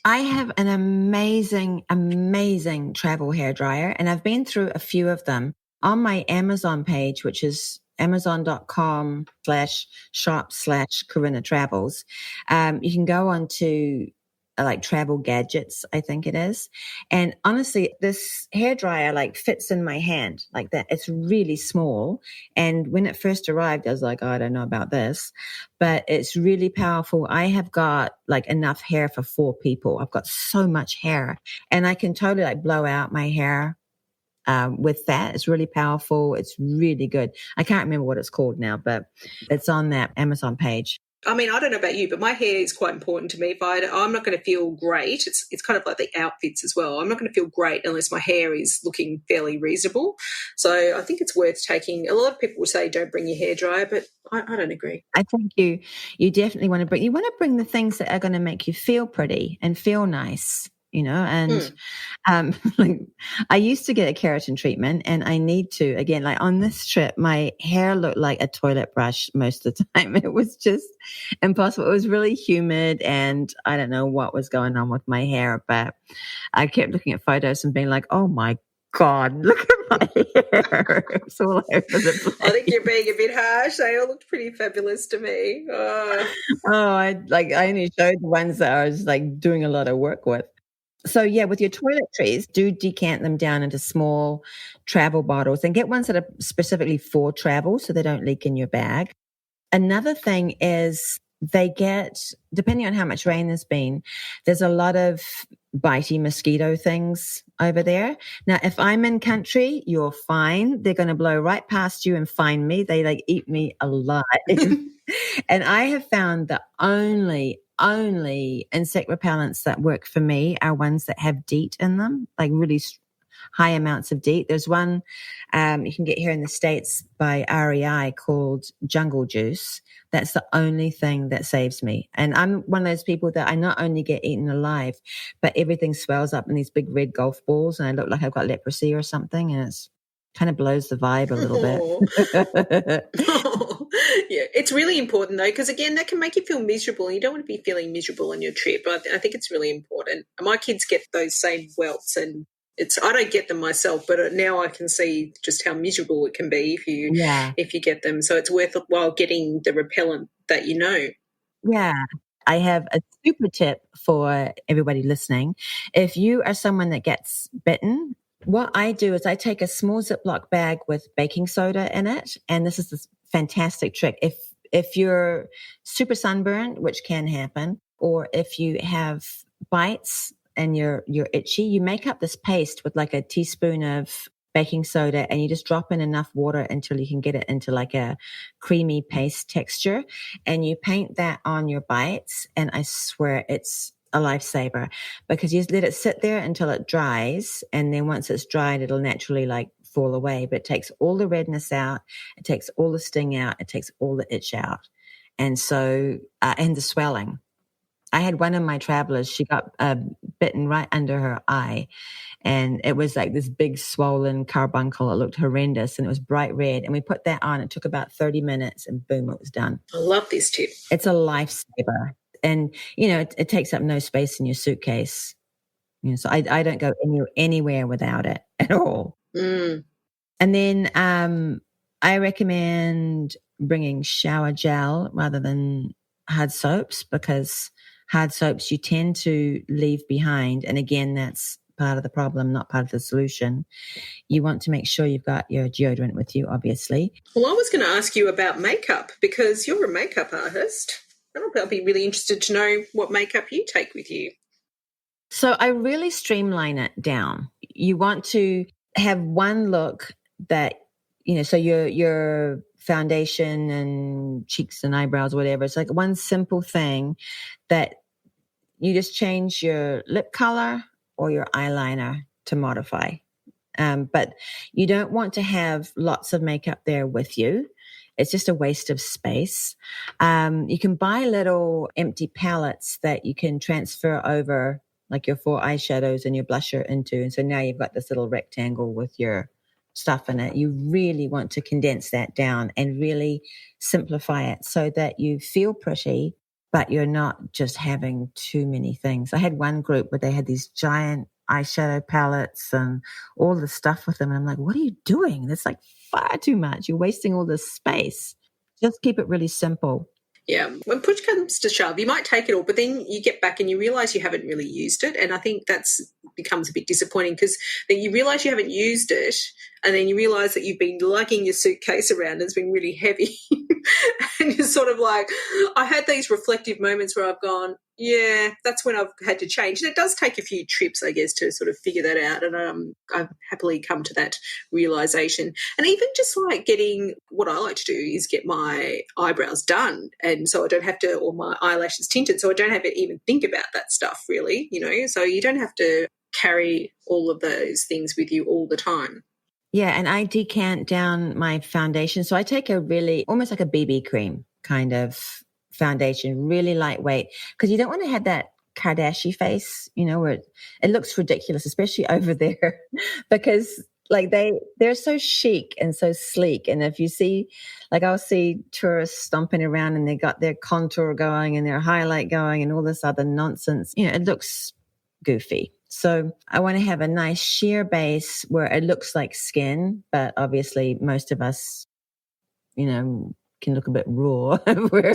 I have an amazing, amazing travel hair dryer, and I've been through a few of them. On my Amazon page, which is amazon.com/shop/Corinna Travels, you can go on to like travel gadgets, I think it is. And honestly, this hairdryer like fits in my hand like that. It's really small. And when it first arrived, I was like, oh, I don't know about this, but it's really powerful. I have got like enough hair for 4 people. I've got so much hair, and I can totally like blow out my hair with that. It's really powerful. It's really good. I can't remember what it's called now, but it's on that Amazon page. I mean, I don't know about you, but my hair is quite important to me. If I'm not going to feel great, it's kind of like the outfits as well. I'm not going to feel great unless my hair is looking fairly reasonable. So I think it's worth taking. A lot of people will say don't bring your hair dryer, but I don't agree. I think you definitely want to bring the things that are going to make you feel pretty and feel nice. and like I used to get a keratin treatment, and I need to again, like on this trip, my hair looked like a toilet brush most of the time. It was just impossible. It was really humid, and I don't know what was going on with my hair, but I kept looking at photos and being like, oh my God, look at my hair. It's all over the place. I think you're being a bit harsh. They all looked pretty fabulous to me. I only showed the ones that I was like doing a lot of work with. So yeah, with your toiletries, do decant them down into small travel bottles and get ones that are specifically for travel so they don't leak in your bag. Another thing is they get, depending on how much rain there's been, there's a lot of bitey mosquito things over there. Now, if I'm in country, you're fine. They're going to blow right past you and find me. They like eat me alive. And I have found the only insect repellents that work for me are ones that have DEET in them, like really high amounts of DEET. There's one you can get here in the States by REI called Jungle Juice. That's the only thing that saves me. And I'm one of those people that I not only get eaten alive, but everything swells up in these big red golf balls and I look like I've got leprosy or something, and it's kind of blows the vibe a little bit. Yeah, it's really important though, because again, that can make you feel miserable. You don't want to be feeling miserable on your trip. I think it's really important. My kids get those same welts, and I don't get them myself, but now I can see just how miserable it can be if you get them. So it's worthwhile getting the repellent that you know. Yeah. I have a super tip for everybody listening. If you are someone that gets bitten, what I do is I take a small Ziploc bag with baking soda in it. And this is this fantastic trick. If you're super sunburned, which can happen, or if you have bites and you're itchy, you make up this paste with like a teaspoon of baking soda and you just drop in enough water until you can get it into like a creamy paste texture. And you paint that on your bites. And I swear it's a lifesaver because you just let it sit there until it dries. And then once it's dried, it'll naturally like fall away. But it takes all the redness out. It takes all the sting out. It takes all the itch out. And so, and the swelling. I had one of my travelers, she got bitten right under her eye. And it was like this big swollen carbuncle. It looked horrendous and it was bright red. And we put that on. It took about 30 minutes and boom, it was done. I love this tip. It's a lifesaver. And, it takes up no space in your suitcase. So I don't go anywhere without it at all. Mm. And then I recommend bringing shower gel rather than hard soaps because hard soaps you tend to leave behind. And again, that's part of the problem, not part of the solution. You want to make sure you've got your deodorant with you, obviously. Well, I was going to ask you about makeup because you're a makeup artist. I'll be really interested to know what makeup you take with you. So I really streamline it down. You want to have one look that, so your foundation and cheeks and eyebrows, whatever. It's like one simple thing that you just change your lip color or your eyeliner to modify. But you don't want to have lots of makeup there with you. It's just a waste of space. You can buy little empty palettes that you can transfer over like your 4 eyeshadows and your blusher into. And so now you've got this little rectangle with your stuff in it. You really want to condense that down and really simplify it so that you feel pretty, but you're not just having too many things. I had one group where they had these giant eyeshadow palettes and all the stuff with them. And I'm like, what are you doing? That's like far too much. You're wasting all this space. Just keep it really simple. Yeah, when push comes to shove, you might take it all, but then you get back and you realise you haven't really used it. And I think becomes a bit disappointing because then you realise you haven't used it and then you realise that you've been lugging your suitcase around and it's been really heavy. And you're sort of like, I had these reflective moments where I've gone, yeah, that's when I've had to change. And it does take a few trips, I guess, to sort of figure that out. And I've happily come to that realisation. And even just like what I like to do is get my eyebrows done. And so I don't have to, or my eyelashes tinted, so I don't have to even think about that stuff really, so you don't have to carry all of those things with you all the time. Yeah, and I decant down my foundation. So I take a really, almost like a BB cream kind of foundation, really lightweight, because you don't want to have that Kardashian face, where it looks ridiculous, especially over there, because like they're so chic and so sleek. And if you see, like I'll see tourists stomping around and they got their contour going and their highlight going and all this other nonsense, it looks goofy. So I want to have a nice sheer base where it looks like skin, but obviously most of us, can look a bit raw. we're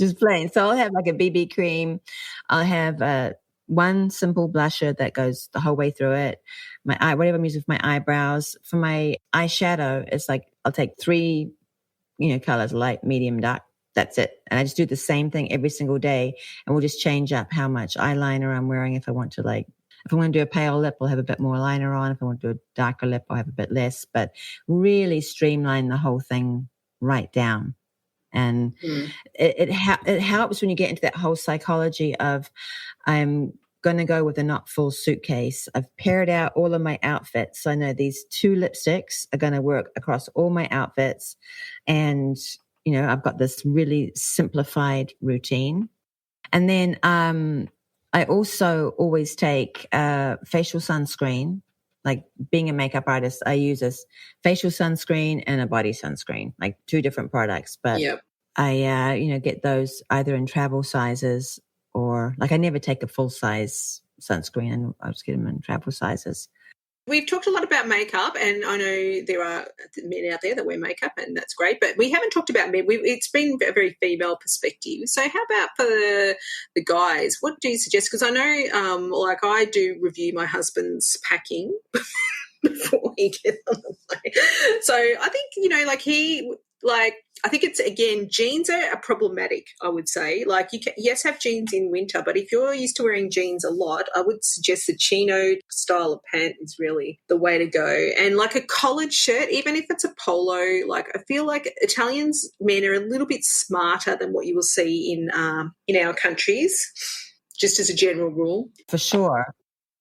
just plain. So I'll have like a BB cream. I'll have one simple blusher that goes the whole way through it. Whatever I'm using for my eyebrows. For my eyeshadow, it's like I'll take 3, colors: light, medium, dark. That's it. And I just do the same thing every single day, and we'll just change up how much eyeliner I'm wearing. If I want to do a pale lip, I'll have a bit more liner on. If I want to do a darker lip, I'll have a bit less, but really streamline the whole thing right down. And it helps when you get into that whole psychology of, I'm going to go with a not full suitcase. I've paired out all of my outfits. So I know these 2 lipsticks are going to work across all my outfits. And, I've got this really simplified routine. And then I also always take facial sunscreen. Like being a makeup artist, I use a facial sunscreen and a body sunscreen, like 2 different products. But I, get those either in travel sizes or I never take a full size sunscreen, and I just get them in travel sizes. We've talked a lot about makeup, and I know there are men out there that wear makeup, and that's great, but we haven't talked about men. It's been a very female perspective. So how about for the guys? What do you suggest? Because I know, I do review my husband's packing before he gets on the plane. So I think, I think it's, again, jeans are problematic, I would say. Like, you can, yes, have jeans in winter, but if you're used to wearing jeans a lot, I would suggest the chino style of pant is really the way to go. And like a collared shirt, even if it's a polo, I feel like Italians men are a little bit smarter than what you will see in our countries, just as a general rule. For sure.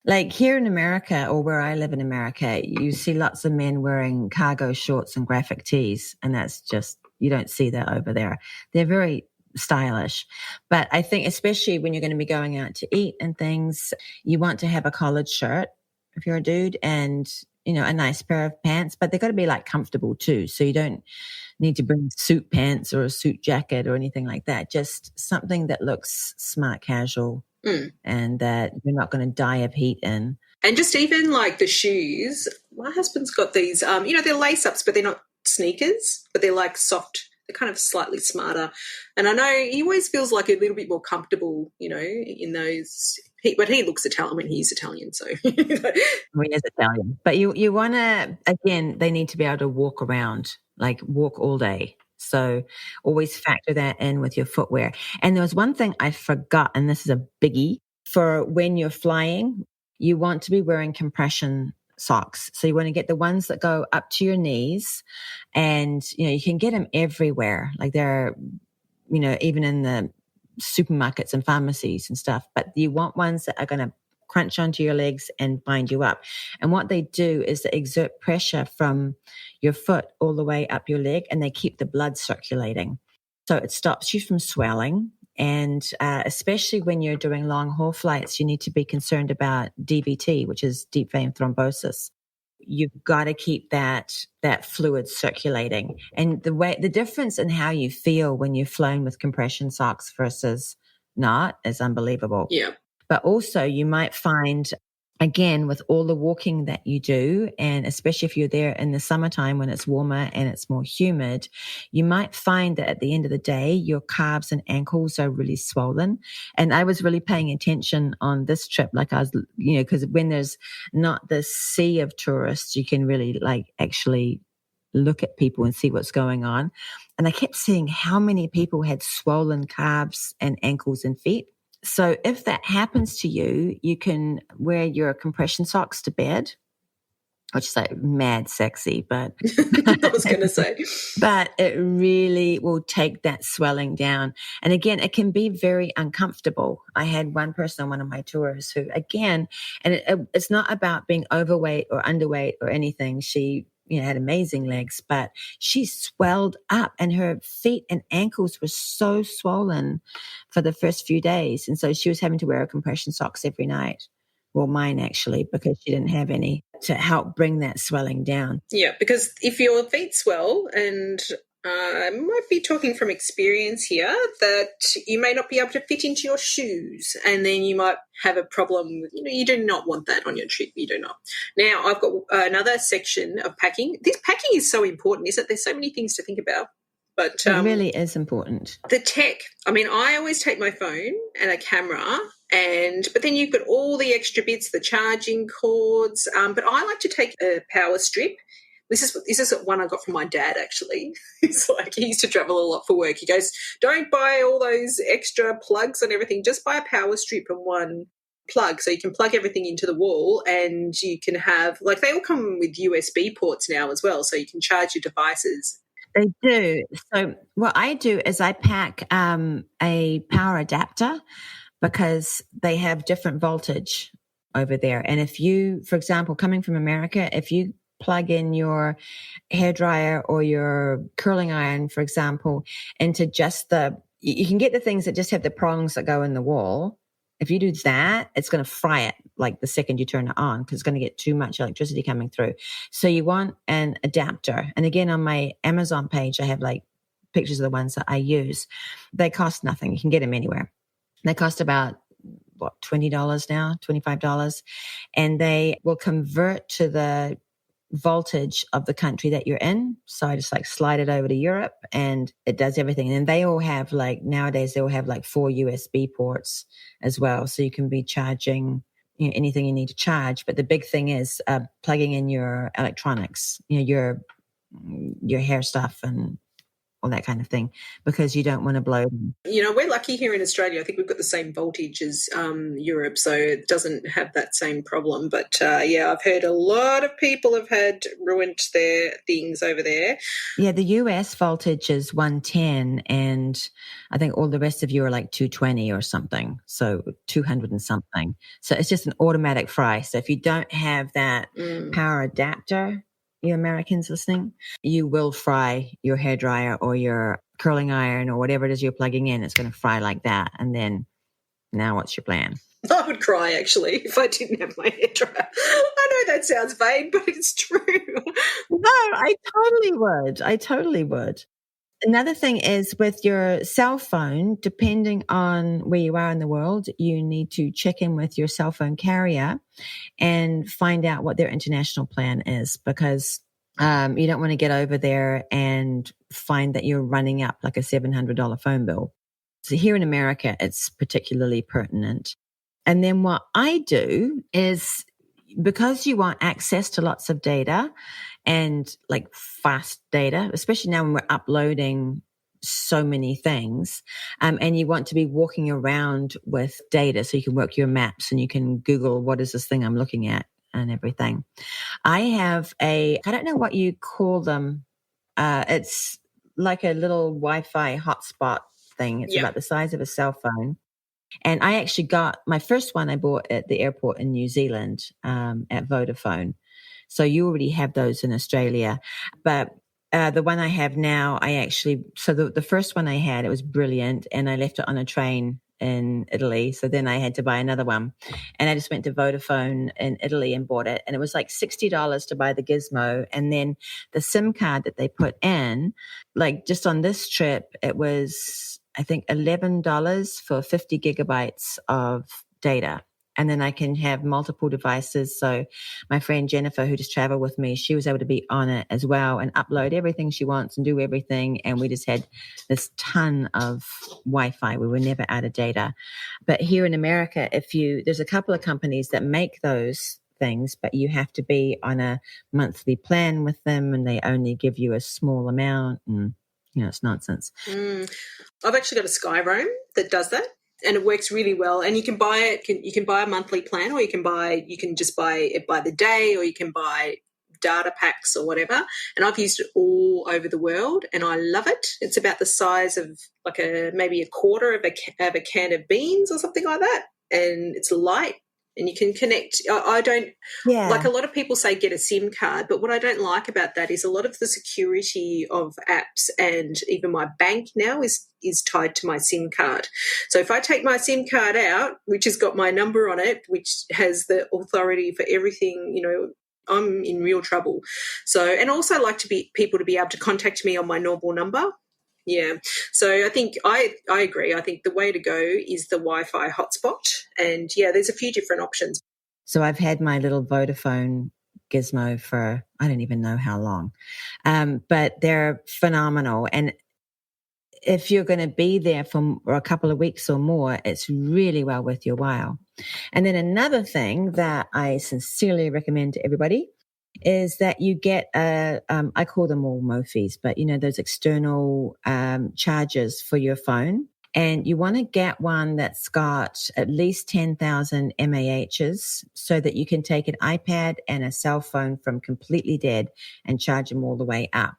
Like here in America, or where I live in America, you see lots of men wearing cargo shorts and graphic tees, and that's just, you don't see that over there. They're very stylish. But I think especially when you're going to be going out to eat and things, you want to have a collared shirt if you're a dude, and, a nice pair of pants, but they've got to be comfortable too. So you don't need to bring suit pants or a suit jacket or anything like that. Just something that looks smart casual. And that you're not going to die of heat in. And just even the shoes, my husband's got these, they're lace-ups, but they're not sneakers, but they're soft. They're kind of slightly smarter. And I know he always feels a little bit more comfortable, in those. But he looks Italian. I mean, he's Italian, so. He is Italian. But you want to, again, they need to be able to walk around, walk all day. So always factor that in with your footwear. And there was one thing I forgot, and this is a biggie. For when you're flying, you want to be wearing compression socks. So you want to get the ones that go up to your knees, and, you can get them everywhere. They're, even in the supermarkets and pharmacies and stuff, but you want ones that are going to crunch onto your legs and bind you up. And what they do is they exert pressure from your foot all the way up your leg, and they keep the blood circulating. So it stops you from swelling. And especially when you're doing long haul flights, you need to be concerned about DVT, which is deep vein thrombosis. You've got to keep that fluid circulating. And the difference in how you feel when you're flown with compression socks versus not is unbelievable. Yeah. But also you might find, again, with all the walking that you do, and especially if you're there in the summertime when it's warmer and it's more humid, you might find that at the end of the day, your calves and ankles are really swollen. And I was really paying attention on this trip, because when there's not this sea of tourists, you can really actually look at people and see what's going on. And I kept seeing how many people had swollen calves and ankles and feet. So if that happens to you, you can wear your compression socks to bed, which is mad sexy, but I was going to say, but it really will take that swelling down. And again, it can be very uncomfortable. I had one person on one of my tours who, again, and it's not about being overweight or underweight or anything. She had amazing legs, but she swelled up and her feet and ankles were so swollen for the first few days. And so she was having to wear compression socks every night. Well, mine actually, because she didn't have any to help bring that swelling down. Yeah, because if your feet swell, and I might be talking from experience here, that you may not be able to fit into your shoes, and then you might have a problem with, you do not want that on your trip. You do not. Now, I've got another section of packing. This packing is so important, isn't it? There's so many things to think about. But it really is important. The tech. I mean, I always take my phone and a camera, but then you've got all the extra bits, the charging cords. But I like to take a power strip. This is one I got from my dad, actually. It's like, he used to travel a lot for work. He goes, don't buy all those extra plugs and everything. Just buy a power strip and one plug, so you can plug everything into the wall, and you can have, like, they all come with USB ports now as well, so you can charge your devices. They do. So what I do is I pack a power adapter, because they have different voltage over there. And if you, for example, coming from America, if you plug in your hairdryer or your curling iron, for example, into just you can get the things that just have the prongs that go in the wall. If you do that, it's going to fry it like the second you turn it on, because it's going to get too much electricity coming through. So you want an adapter. And again, on my Amazon page, I have like pictures of the ones that I use. They cost nothing. You can get them anywhere. They cost about, $20 now, $25. And they will convert to the voltage of the country that you're in. So I just slide it over to Europe, and it does everything. And they all have nowadays, they all have 4 USB ports as well. So you can be charging anything you need to charge. But the big thing is plugging in your electronics, your hair stuff and all that kind of thing, because you don't want to blow them. We're lucky here in Australia. I think we've got the same voltage as Europe, so it doesn't have that same problem. But, I've heard a lot of people have had ruined their things over there. Yeah, the US voltage is 110, and I think all the rest of you are 220 or something, so 200 and something. So it's just an automatic fry. So if you don't have that power adapter, you Americans listening, you will fry your hairdryer or your curling iron or whatever it is you're plugging in. It's going to fry like that. And then now what's your plan? I would cry, actually, if I didn't have my hairdryer. I know that sounds vague, but it's true. No, I totally would. Another thing is with your cell phone, depending on where you are in the world, you need to check in with your cell phone carrier and find out what their international plan is, because you don't want to get over there and find that you're running up like a $700 phone bill. So here in America, it's particularly pertinent. And then what I do is, because you want access to lots of data and fast data, especially now when we're uploading so many things, and you want to be walking around with data so you can work your maps and you can Google, what is this thing I'm looking at and everything. I have I don't know what you call them. It's like a little Wi-Fi hotspot thing. It's about the size of a cell phone. And I actually got my first one I bought at the airport in New Zealand at Vodafone. So you already have those in Australia. But the one I have now, the first one I had, it was brilliant. And I left it on a train in Italy. So then I had to buy another one. And I just went to Vodafone in Italy and bought it. And it was $60 to buy the gizmo. And then the SIM card that they put in, just on this trip, it was, I think, $11 for 50 gigabytes of data. And then I can have multiple devices. So my friend Jennifer, who just traveled with me, she was able to be on it as well and upload everything she wants and do everything. And we just had this ton of Wi-Fi. We were never out of data. But here in America, there's a couple of companies that make those things, but you have to be on a monthly plan with them, and they only give you a small amount. And it's nonsense. I've actually got a Skyroam that does that, and it works really well. And you can buy it. You can buy a monthly plan, or you can just buy it by the day, or you can buy data packs or whatever. And I've used it all over the world, and I love it. It's about the size of maybe a quarter of a can of beans or something like that, and it's light. and you can connect. I don't like, a lot of people say get a SIM card, but what I don't like about that is a lot of the security of apps and even my bank now is tied to my SIM card. So if I take my SIM card out, which has got my number on it, which has the authority for everything, you know, I'm in real trouble. So, and also I like people to be able to contact me on my normal number. Yeah. So I think I agree. I think the way to go is the Wi-Fi hotspot. And, yeah, there's a few different options. So I've had my little Vodafone gizmo for I don't even know how long. But they're phenomenal. And if you're going to be there for a couple of weeks or more, it's really well worth your while. And then another thing that I sincerely recommend to everybody is that you get I call them all MOFIs, but you know, those external chargers for your phone. And you want to get one that's got at least 10,000 mAhs so that you can take an iPad and a cell phone from completely dead and charge them all the way up.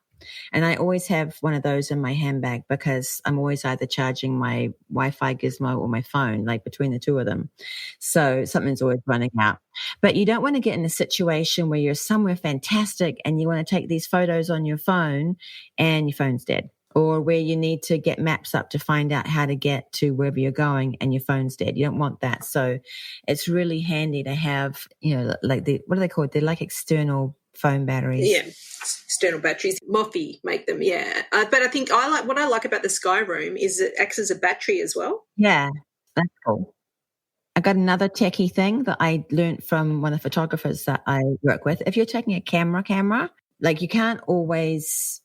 And I always have one of those in my handbag because I'm always either charging my Wi-Fi gizmo or my phone, like between the two of them. So something's always running out. But you don't want to get in a situation where you're somewhere fantastic and you want to take these photos on your phone and your phone's dead. Or where you need to get maps up to find out how to get to wherever you're going and your phone's dead. You don't want that. So it's really handy to have, you know, like what are they called? They're like external phone batteries. Yeah, external batteries. Mophie make them, yeah. But I think what I like about the Sky Room is it acts as a battery as well. Yeah, that's cool. I got another techie thing that I learned from one of the photographers that I work with. If you're taking a camera, like you can't always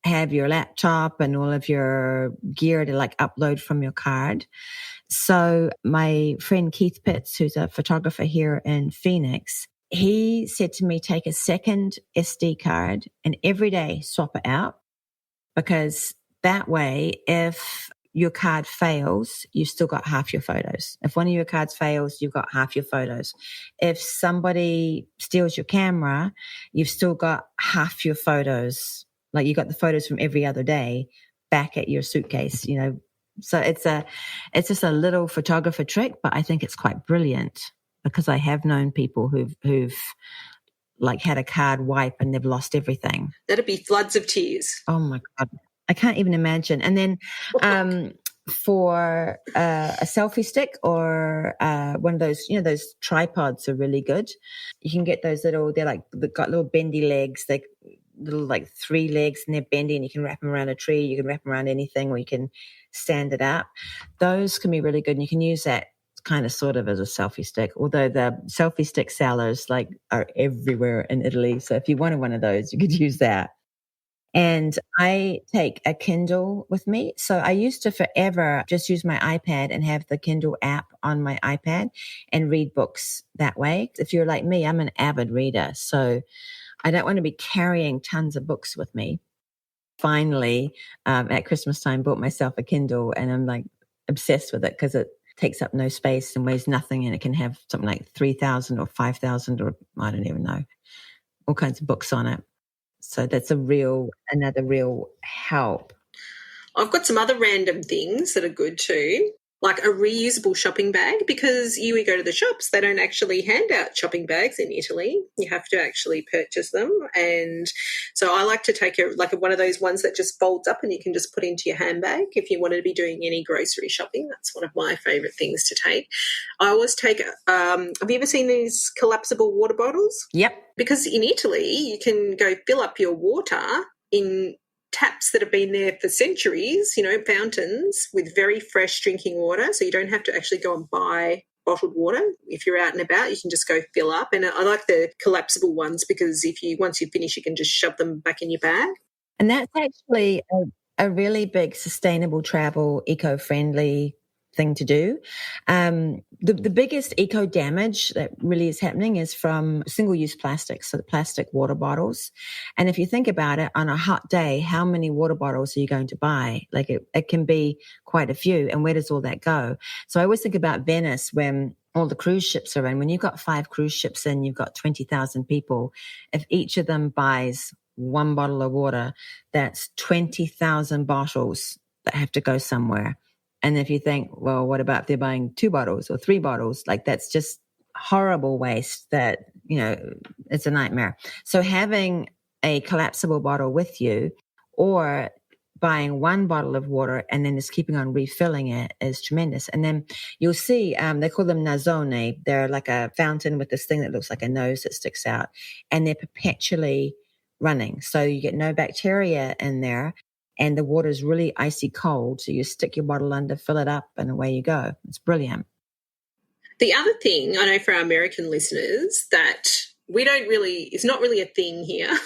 have your laptop and all of your gear to like upload from your card. So my friend Keith Pitts, who's a photographer here in Phoenix, he said to me, take a second SD card and every day swap it out, because that way, if your card fails, you've still got half your photos. If one of your cards fails, you've got half your photos. If somebody steals your camera, you've still got half your photos. Like you got the photos from every other day back at your suitcase, you know. So it's just a little photographer trick, but I think it's quite brilliant because I have known people who've like had a card wipe and they've lost everything. That'd be floods of tears. Oh my God. I can't even imagine. And then for a selfie stick or one of those, you know, those tripods are really good. You can get those they've got little bendy legs. They little like 3 legs and they're bendy and you can wrap them around a tree. You can wrap them around anything or you can stand it up. Those can be really good. And you can use that kind of sort of as a selfie stick, although the selfie stick sellers like are everywhere in Italy. So if you wanted one of those, you could use that. And I take a Kindle with me. So I used to forever just use my iPad and have the Kindle app on my iPad and read books that way. If you're like me, I'm an avid reader. So I don't want to be carrying tons of books with me. Finally, at Christmas time, bought myself a Kindle and I'm like obsessed with it because it takes up no space and weighs nothing. And it can have something like 3,000 or 5,000 or I don't even know, all kinds of books on it. So that's another real help. I've got some other random things that are good too, like a reusable shopping bag, because you go to the shops, they don't actually hand out shopping bags in Italy. You have to actually purchase them. And so I like to take one of those ones that just folds up and you can just put into your handbag if you want to be doing any grocery shopping. That's one of my favourite things to take. I always take, have you ever seen these collapsible water bottles? Yep. Because in Italy, you can go fill up your water in taps that have been there for centuries, you know, fountains with very fresh drinking water. So you don't have to actually go and buy bottled water. If you're out and about, you can just go fill up. And I like the collapsible ones because once you finish, you can just shove them back in your bag. And that's actually a really big sustainable travel, eco-friendly thing to do. The biggest eco damage that really is happening is from single-use plastics, so the plastic water bottles. And if you think about it, on a hot day, how many water bottles are you going to buy? Like it can be quite a few. And where does all that go? So I always think about Venice when all the cruise ships are in. When you've got 5 cruise ships in, you've got 20,000 people. If each of them buys 1 bottle of water, that's 20,000 bottles that have to go somewhere. And if you think, well, what about if they're buying 2 bottles or 3 bottles? Like that's just horrible waste that, it's a nightmare. So having a collapsible bottle with you, or buying one bottle of water and then just keeping on refilling it, is tremendous. And then you'll see, they call them nazzone. They're like a fountain with this thing that looks like a nose that sticks out, and they're perpetually running. So you get no bacteria in there, and the water is really icy cold. So you stick your bottle under, fill it up, and away you go. It's brilliant. The other thing I know for our American listeners that it's not really a thing here,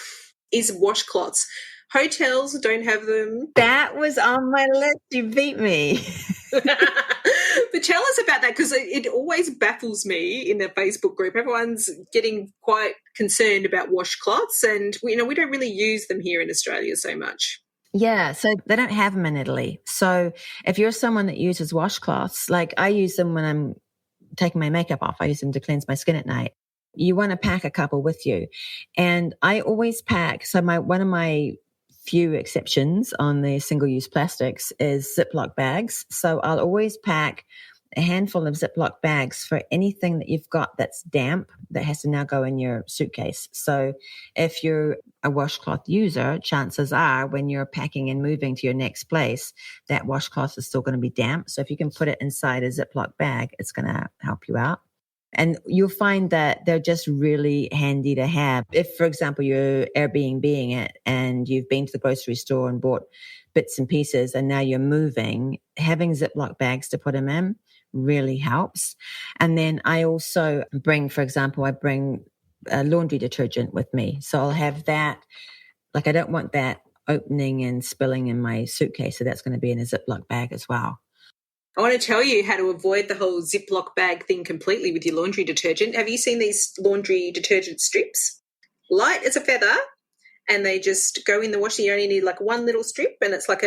is washcloths. Hotels don't have them. That was on my list. You beat me. But tell us about that, because it always baffles me in the Facebook group. Everyone's getting quite concerned about washcloths, and we don't really use them here in Australia so much. Yeah, so they don't have them in Italy. So if you're someone that uses washcloths, like I use them when I'm taking my makeup off, I use them to cleanse my skin at night. You want to pack a couple with you. And I always pack, so one of my few exceptions on the single-use plastics is Ziploc bags. So I'll always pack a handful of Ziploc bags for anything that you've got that's damp that has to now go in your suitcase. So if you're a washcloth user, chances are when you're packing and moving to your next place, that washcloth is still going to be damp. So if you can put it inside a Ziploc bag, it's going to help you out. And you'll find that they're just really handy to have. If, for example, you're Airbnb-ing it and you've been to the grocery store and bought bits and pieces and now you're moving, having Ziploc bags to put them in really helps. And then I also bring, for example, laundry detergent with me. So I'll have that. Like I don't want that opening and spilling in my suitcase. So that's going to be in a Ziploc bag as well. I want to tell you how to avoid the whole Ziploc bag thing completely with your laundry detergent. Have you seen these laundry detergent strips? Light as a feather, and they just go in the wash. You only need like one little strip, and it's like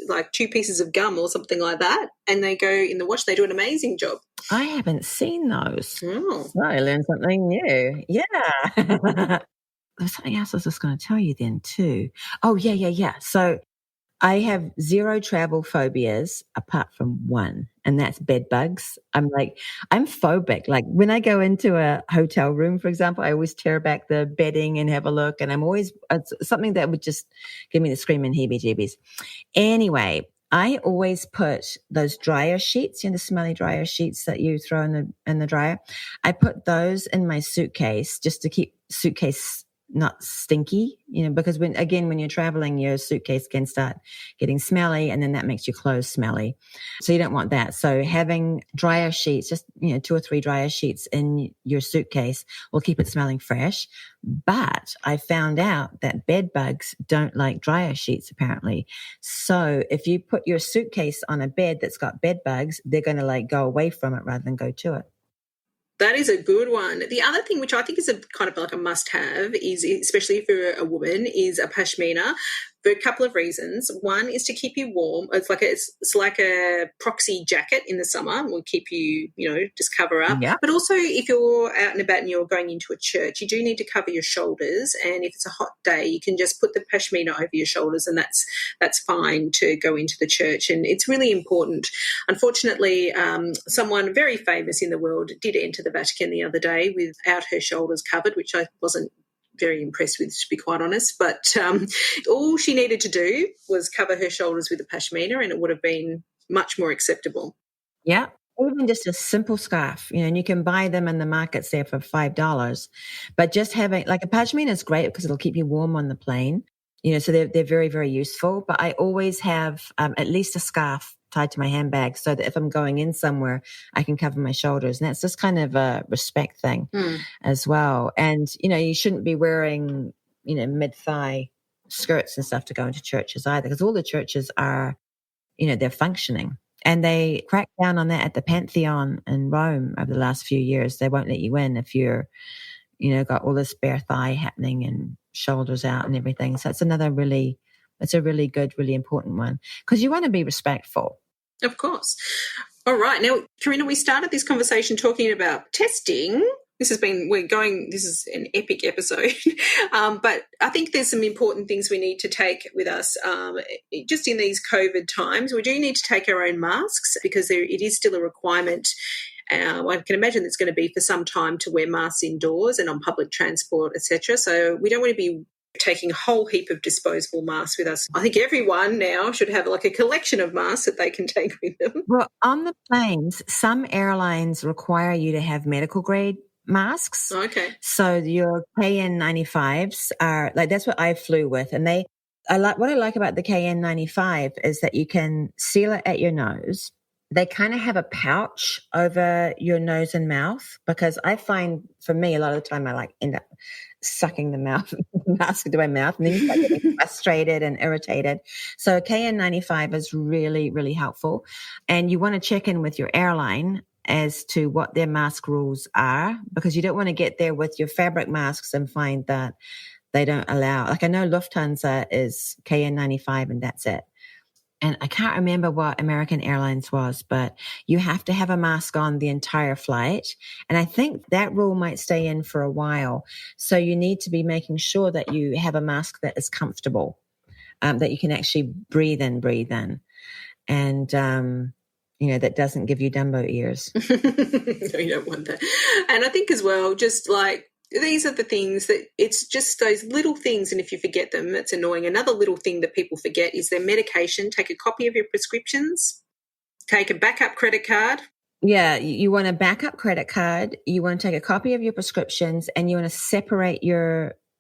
like two pieces of gum or something like that, and they go in the wash. They do an amazing job. I haven't seen those. Oh. So I learned something new. Yeah. There's something else I was just going to tell you then too. Oh, yeah. So I have zero travel phobias apart from one, and that's bed bugs. I'm phobic. Like when I go into a hotel room, for example, I always tear back the bedding and have a look, and it's something that would just give me the screaming heebie-jeebies. Anyway, I always put those dryer sheets, the smelly dryer sheets that you throw in the dryer. I put those in my suitcase just to keep suitcase not stinky, because when you're traveling, your suitcase can start getting smelly, and then that makes your clothes smelly. So you don't want that. So having dryer sheets, just, 2 or 3 dryer sheets in your suitcase will keep it smelling fresh. But I found out that bed bugs don't like dryer sheets, apparently. So if you put your suitcase on a bed that's got bed bugs, they're going to go away from it rather than go to it. That is a good one. The other thing, which I think is a kind of like a must-have, is especially if you're a woman, is a pashmina for a couple of reasons. One is to keep you warm. It's like a proxy jacket in the summer. It will keep you, just cover up. Yeah. But also, if you're out and about and you're going into a church, you do need to cover your shoulders. And if it's a hot day, you can just put the pashmina over your shoulders, and that's fine to go into the church. And it's really important. Unfortunately, someone very famous in the world did enter the Vatican the other day without her shoulders covered, which I wasn't very impressed with, to be quite honest. But all she needed to do was cover her shoulders with a pashmina, and it would have been much more acceptable. Yeah. Even just a simple scarf, and you can buy them in the markets there for $5. But just having a pashmina is great because it'll keep you warm on the plane. So they're very, very useful. But I always have at least a scarf tied to my handbag so that if I'm going in somewhere, I can cover my shoulders. And that's just kind of a respect thing as well. And, you shouldn't be wearing, mid-thigh skirts and stuff to go into churches either, because all the churches are, they're functioning. And they cracked down on that at the Pantheon in Rome over the last few years. They won't let you in if you're, got all this bare thigh happening and shoulders out and everything. So it's a really good, really important one, because you want to be respectful. Of course. All right. Now, Corinna, we started this conversation talking about testing. This is an epic episode. But I think there's some important things we need to take with us just in these COVID times. We do need to take our own masks because it is still a requirement I can imagine it's going to be for some time to wear masks indoors and on public transport, etc. So we don't want to be taking a whole heap of disposable masks with us. I think everyone now should have like a collection of masks that they can take with them. Well, on the planes, some airlines require you to have medical grade masks. Okay. So your KN95s are like, that's what I flew with. And what I like about the KN95 is that you can seal it at your nose. They kind of have a pouch over your nose and mouth, because I find for me, a lot of the time I end up sucking the mask into my mouth, and then you start getting frustrated and irritated. So KN95 is really, really helpful. And you want to check in with your airline as to what their mask rules are, because you don't want to get there with your fabric masks and find that they don't allow. Like I know Lufthansa is KN95 and that's it. And I can't remember what American Airlines was, but you have to have a mask on the entire flight. And I think that rule might stay in for a while. So you need to be making sure that you have a mask that is comfortable, that you can actually breathe in. And, that doesn't give you Dumbo ears. No, you don't want that. And I think as well, just like, these are the things that it's just those little things, and if you forget them, it's annoying. Another little thing that people forget is their medication. Take a copy of your prescriptions. Take a backup credit card. Yeah, you want a backup credit card. You want to take a copy of your prescriptions, and you want to separate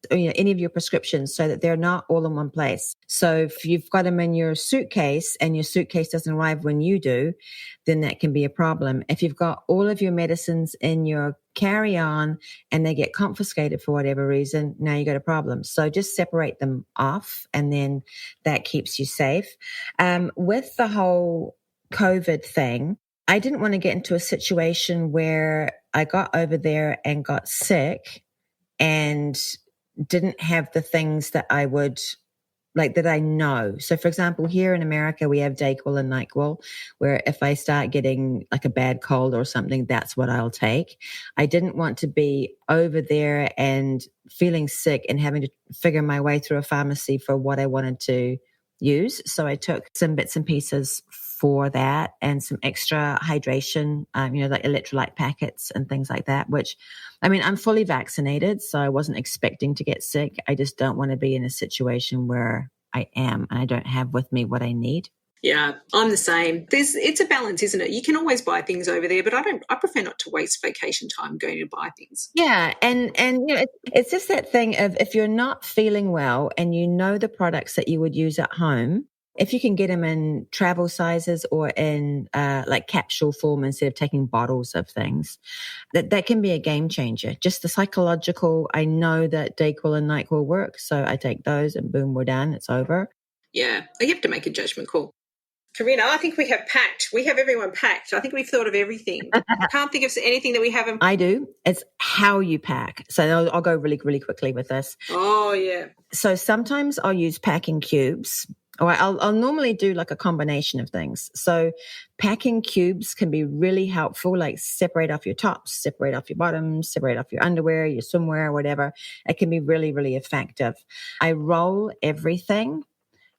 any of your prescriptions so that they're not all in one place. So if you've got them in your suitcase and your suitcase doesn't arrive when you do, then that can be a problem. If you've got all of your medicines in your carry-on and they get confiscated for whatever reason, now you got a problem. So just separate them off, and then that keeps you safe. With the whole COVID thing, I didn't want to get into a situation where I got over there and got sick and didn't have the things that I would like that I know. So for example, here in America, we have Dayquil and NyQuil, where if I start getting like a bad cold or something, that's what I'll take. I didn't want to be over there and feeling sick and having to figure my way through a pharmacy for what I wanted to use. So I took some bits and pieces for that and some extra hydration, like electrolyte packets and things like that, which, I'm fully vaccinated, so I wasn't expecting to get sick. I just don't want to be in a situation where I am and I don't have with me what I need. Yeah, I'm the same. It's a balance, isn't it? You can always buy things over there, but I prefer not to waste vacation time going to buy things. Yeah, and it's just that thing of if you're not feeling well and you know the products that you would use at home, if you can get them in travel sizes or in like capsule form instead of taking bottles of things, that can be a game changer. Just the psychological, I know that Dayquil and NyQuil work, so I take those and boom, we're done, it's over. Yeah, you have to make a judgment call. Corinna, I think we have packed. We have everyone packed. I think we've thought of everything. I can't think of anything that we haven't. I do. It's how you pack. So I'll go really, really quickly with this. Oh, yeah. So sometimes I'll use packing cubes, or I'll normally do like a combination of things. So packing cubes can be really helpful, like separate off your tops, separate off your bottoms, separate off your underwear, your swimwear, whatever. It can be really, really effective. I roll everything.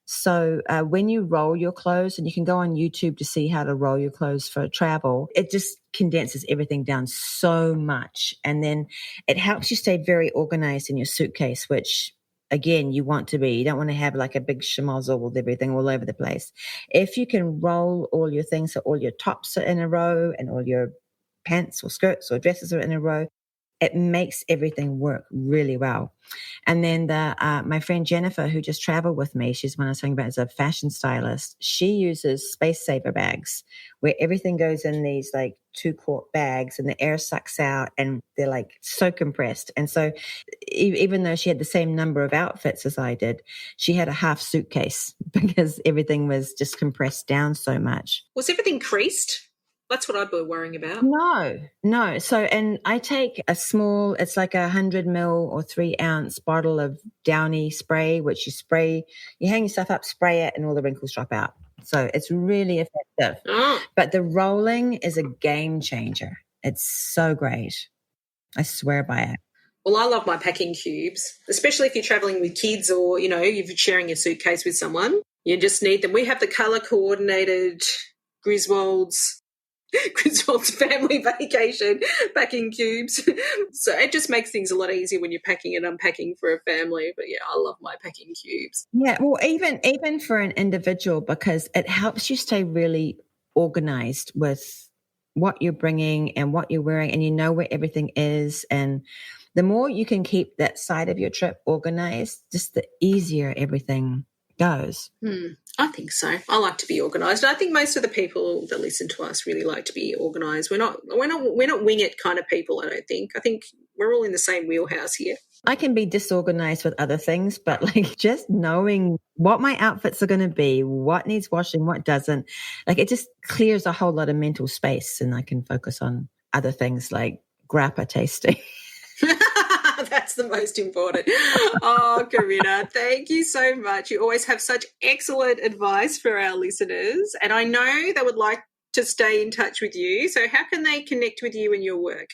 So when you roll your clothes, and you can go on YouTube to see how to roll your clothes for travel, it just condenses everything down so much. And then it helps you stay very organized in your suitcase, which again, you want to be. You don't want to have like a big schmozzle with everything all over the place. If you can roll all your things, so all your tops are in a row and all your pants or skirts or dresses are in a row, it makes everything work really well. And then my friend Jennifer, who just traveled with me, she's one I was talking about as a fashion stylist. She uses space saver bags where everything goes in these like 2-quart bags and the air sucks out and they're like so compressed. And so even though she had the same number of outfits as I did, she had a half suitcase because everything was just compressed down so much. Was everything creased? That's what I'd be worrying about. No. So, and I take a small, it's like 100 ml or 3 ounce bottle of Downy spray, which you hang your stuff up, spray it, and all the wrinkles drop out. So it's really effective. Oh. But the rolling is a game changer. It's so great. I swear by it. Well, I love my packing cubes, especially if you're traveling with kids or, you're sharing a suitcase with someone. You just need them. We have the color coordinated Griswolds Griswold's family vacation, packing cubes. So it just makes things a lot easier when you're packing and unpacking for a family. But yeah, I love my packing cubes. Yeah, well, even for an individual, because it helps you stay really organized with what you're bringing and what you're wearing, and you know where everything is. And the more you can keep that side of your trip organized, just the easier everything goes. I think so. I like to be organised. I think most of the people that listen to us really like to be organised. We're not wing it kind of people, I don't think. I think we're all in the same wheelhouse here. I can be disorganized with other things, but like just knowing what my outfits are going to be, what needs washing, what doesn't, like it just clears a whole lot of mental space, and I can focus on other things like grappa tasting. That's the most important. Oh, Corinna, thank you so much. You always have such excellent advice for our listeners, and I know they would like to stay in touch with you. So how can they connect with you and your work?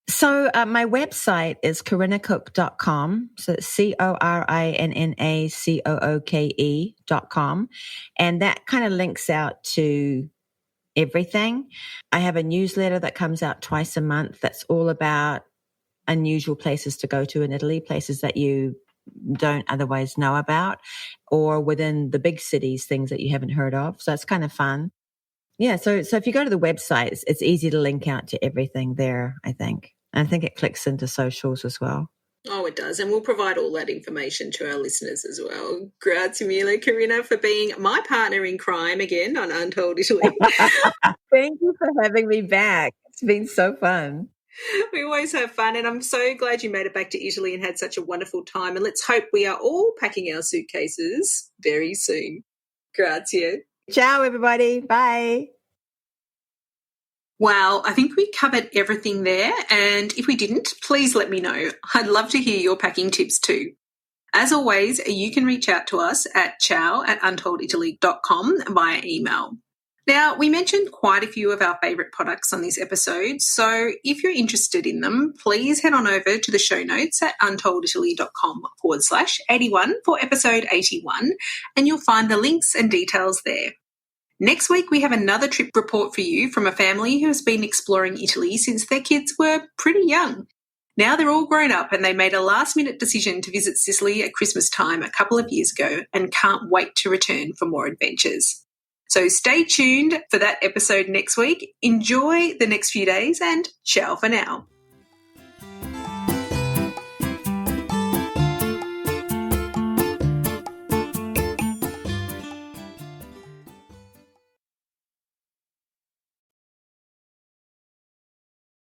So my website is CorinnaCooke.com. So it's CorinnaCooke.com. And that kind of links out to everything. I have a newsletter that comes out twice a month that's all about unusual places to go to in Italy, places that you don't otherwise know about, or within the big cities, things that you haven't heard of. So it's kind of fun. Yeah. So if you go to the website, it's easy to link out to everything there, I think. And I think it clicks into socials as well. Oh, it does. And we'll provide all that information to our listeners as well. Grazie mille, Corinna, for being my partner in crime again on Untold Italy. Thank you for having me back. It's been so fun. We always have fun, and I'm so glad you made it back to Italy and had such a wonderful time. And let's hope we are all packing our suitcases very soon. Grazie. Ciao, everybody. Bye. Wow, I think we covered everything there, and if we didn't, please let me know. I'd love to hear your packing tips too. As always, you can reach out to us at ciao@untolditaly.com via email. Now, we mentioned quite a few of our favourite products on this episode, so if you're interested in them, please head on over to the show notes at untolditaly.com/81 for episode 81, and you'll find the links and details there. Next week, we have another trip report for you from a family who has been exploring Italy since their kids were pretty young. Now they're all grown up and they made a last-minute decision to visit Sicily at Christmas time a couple of years ago and can't wait to return for more adventures. So stay tuned for that episode next week. Enjoy the next few days and ciao for now.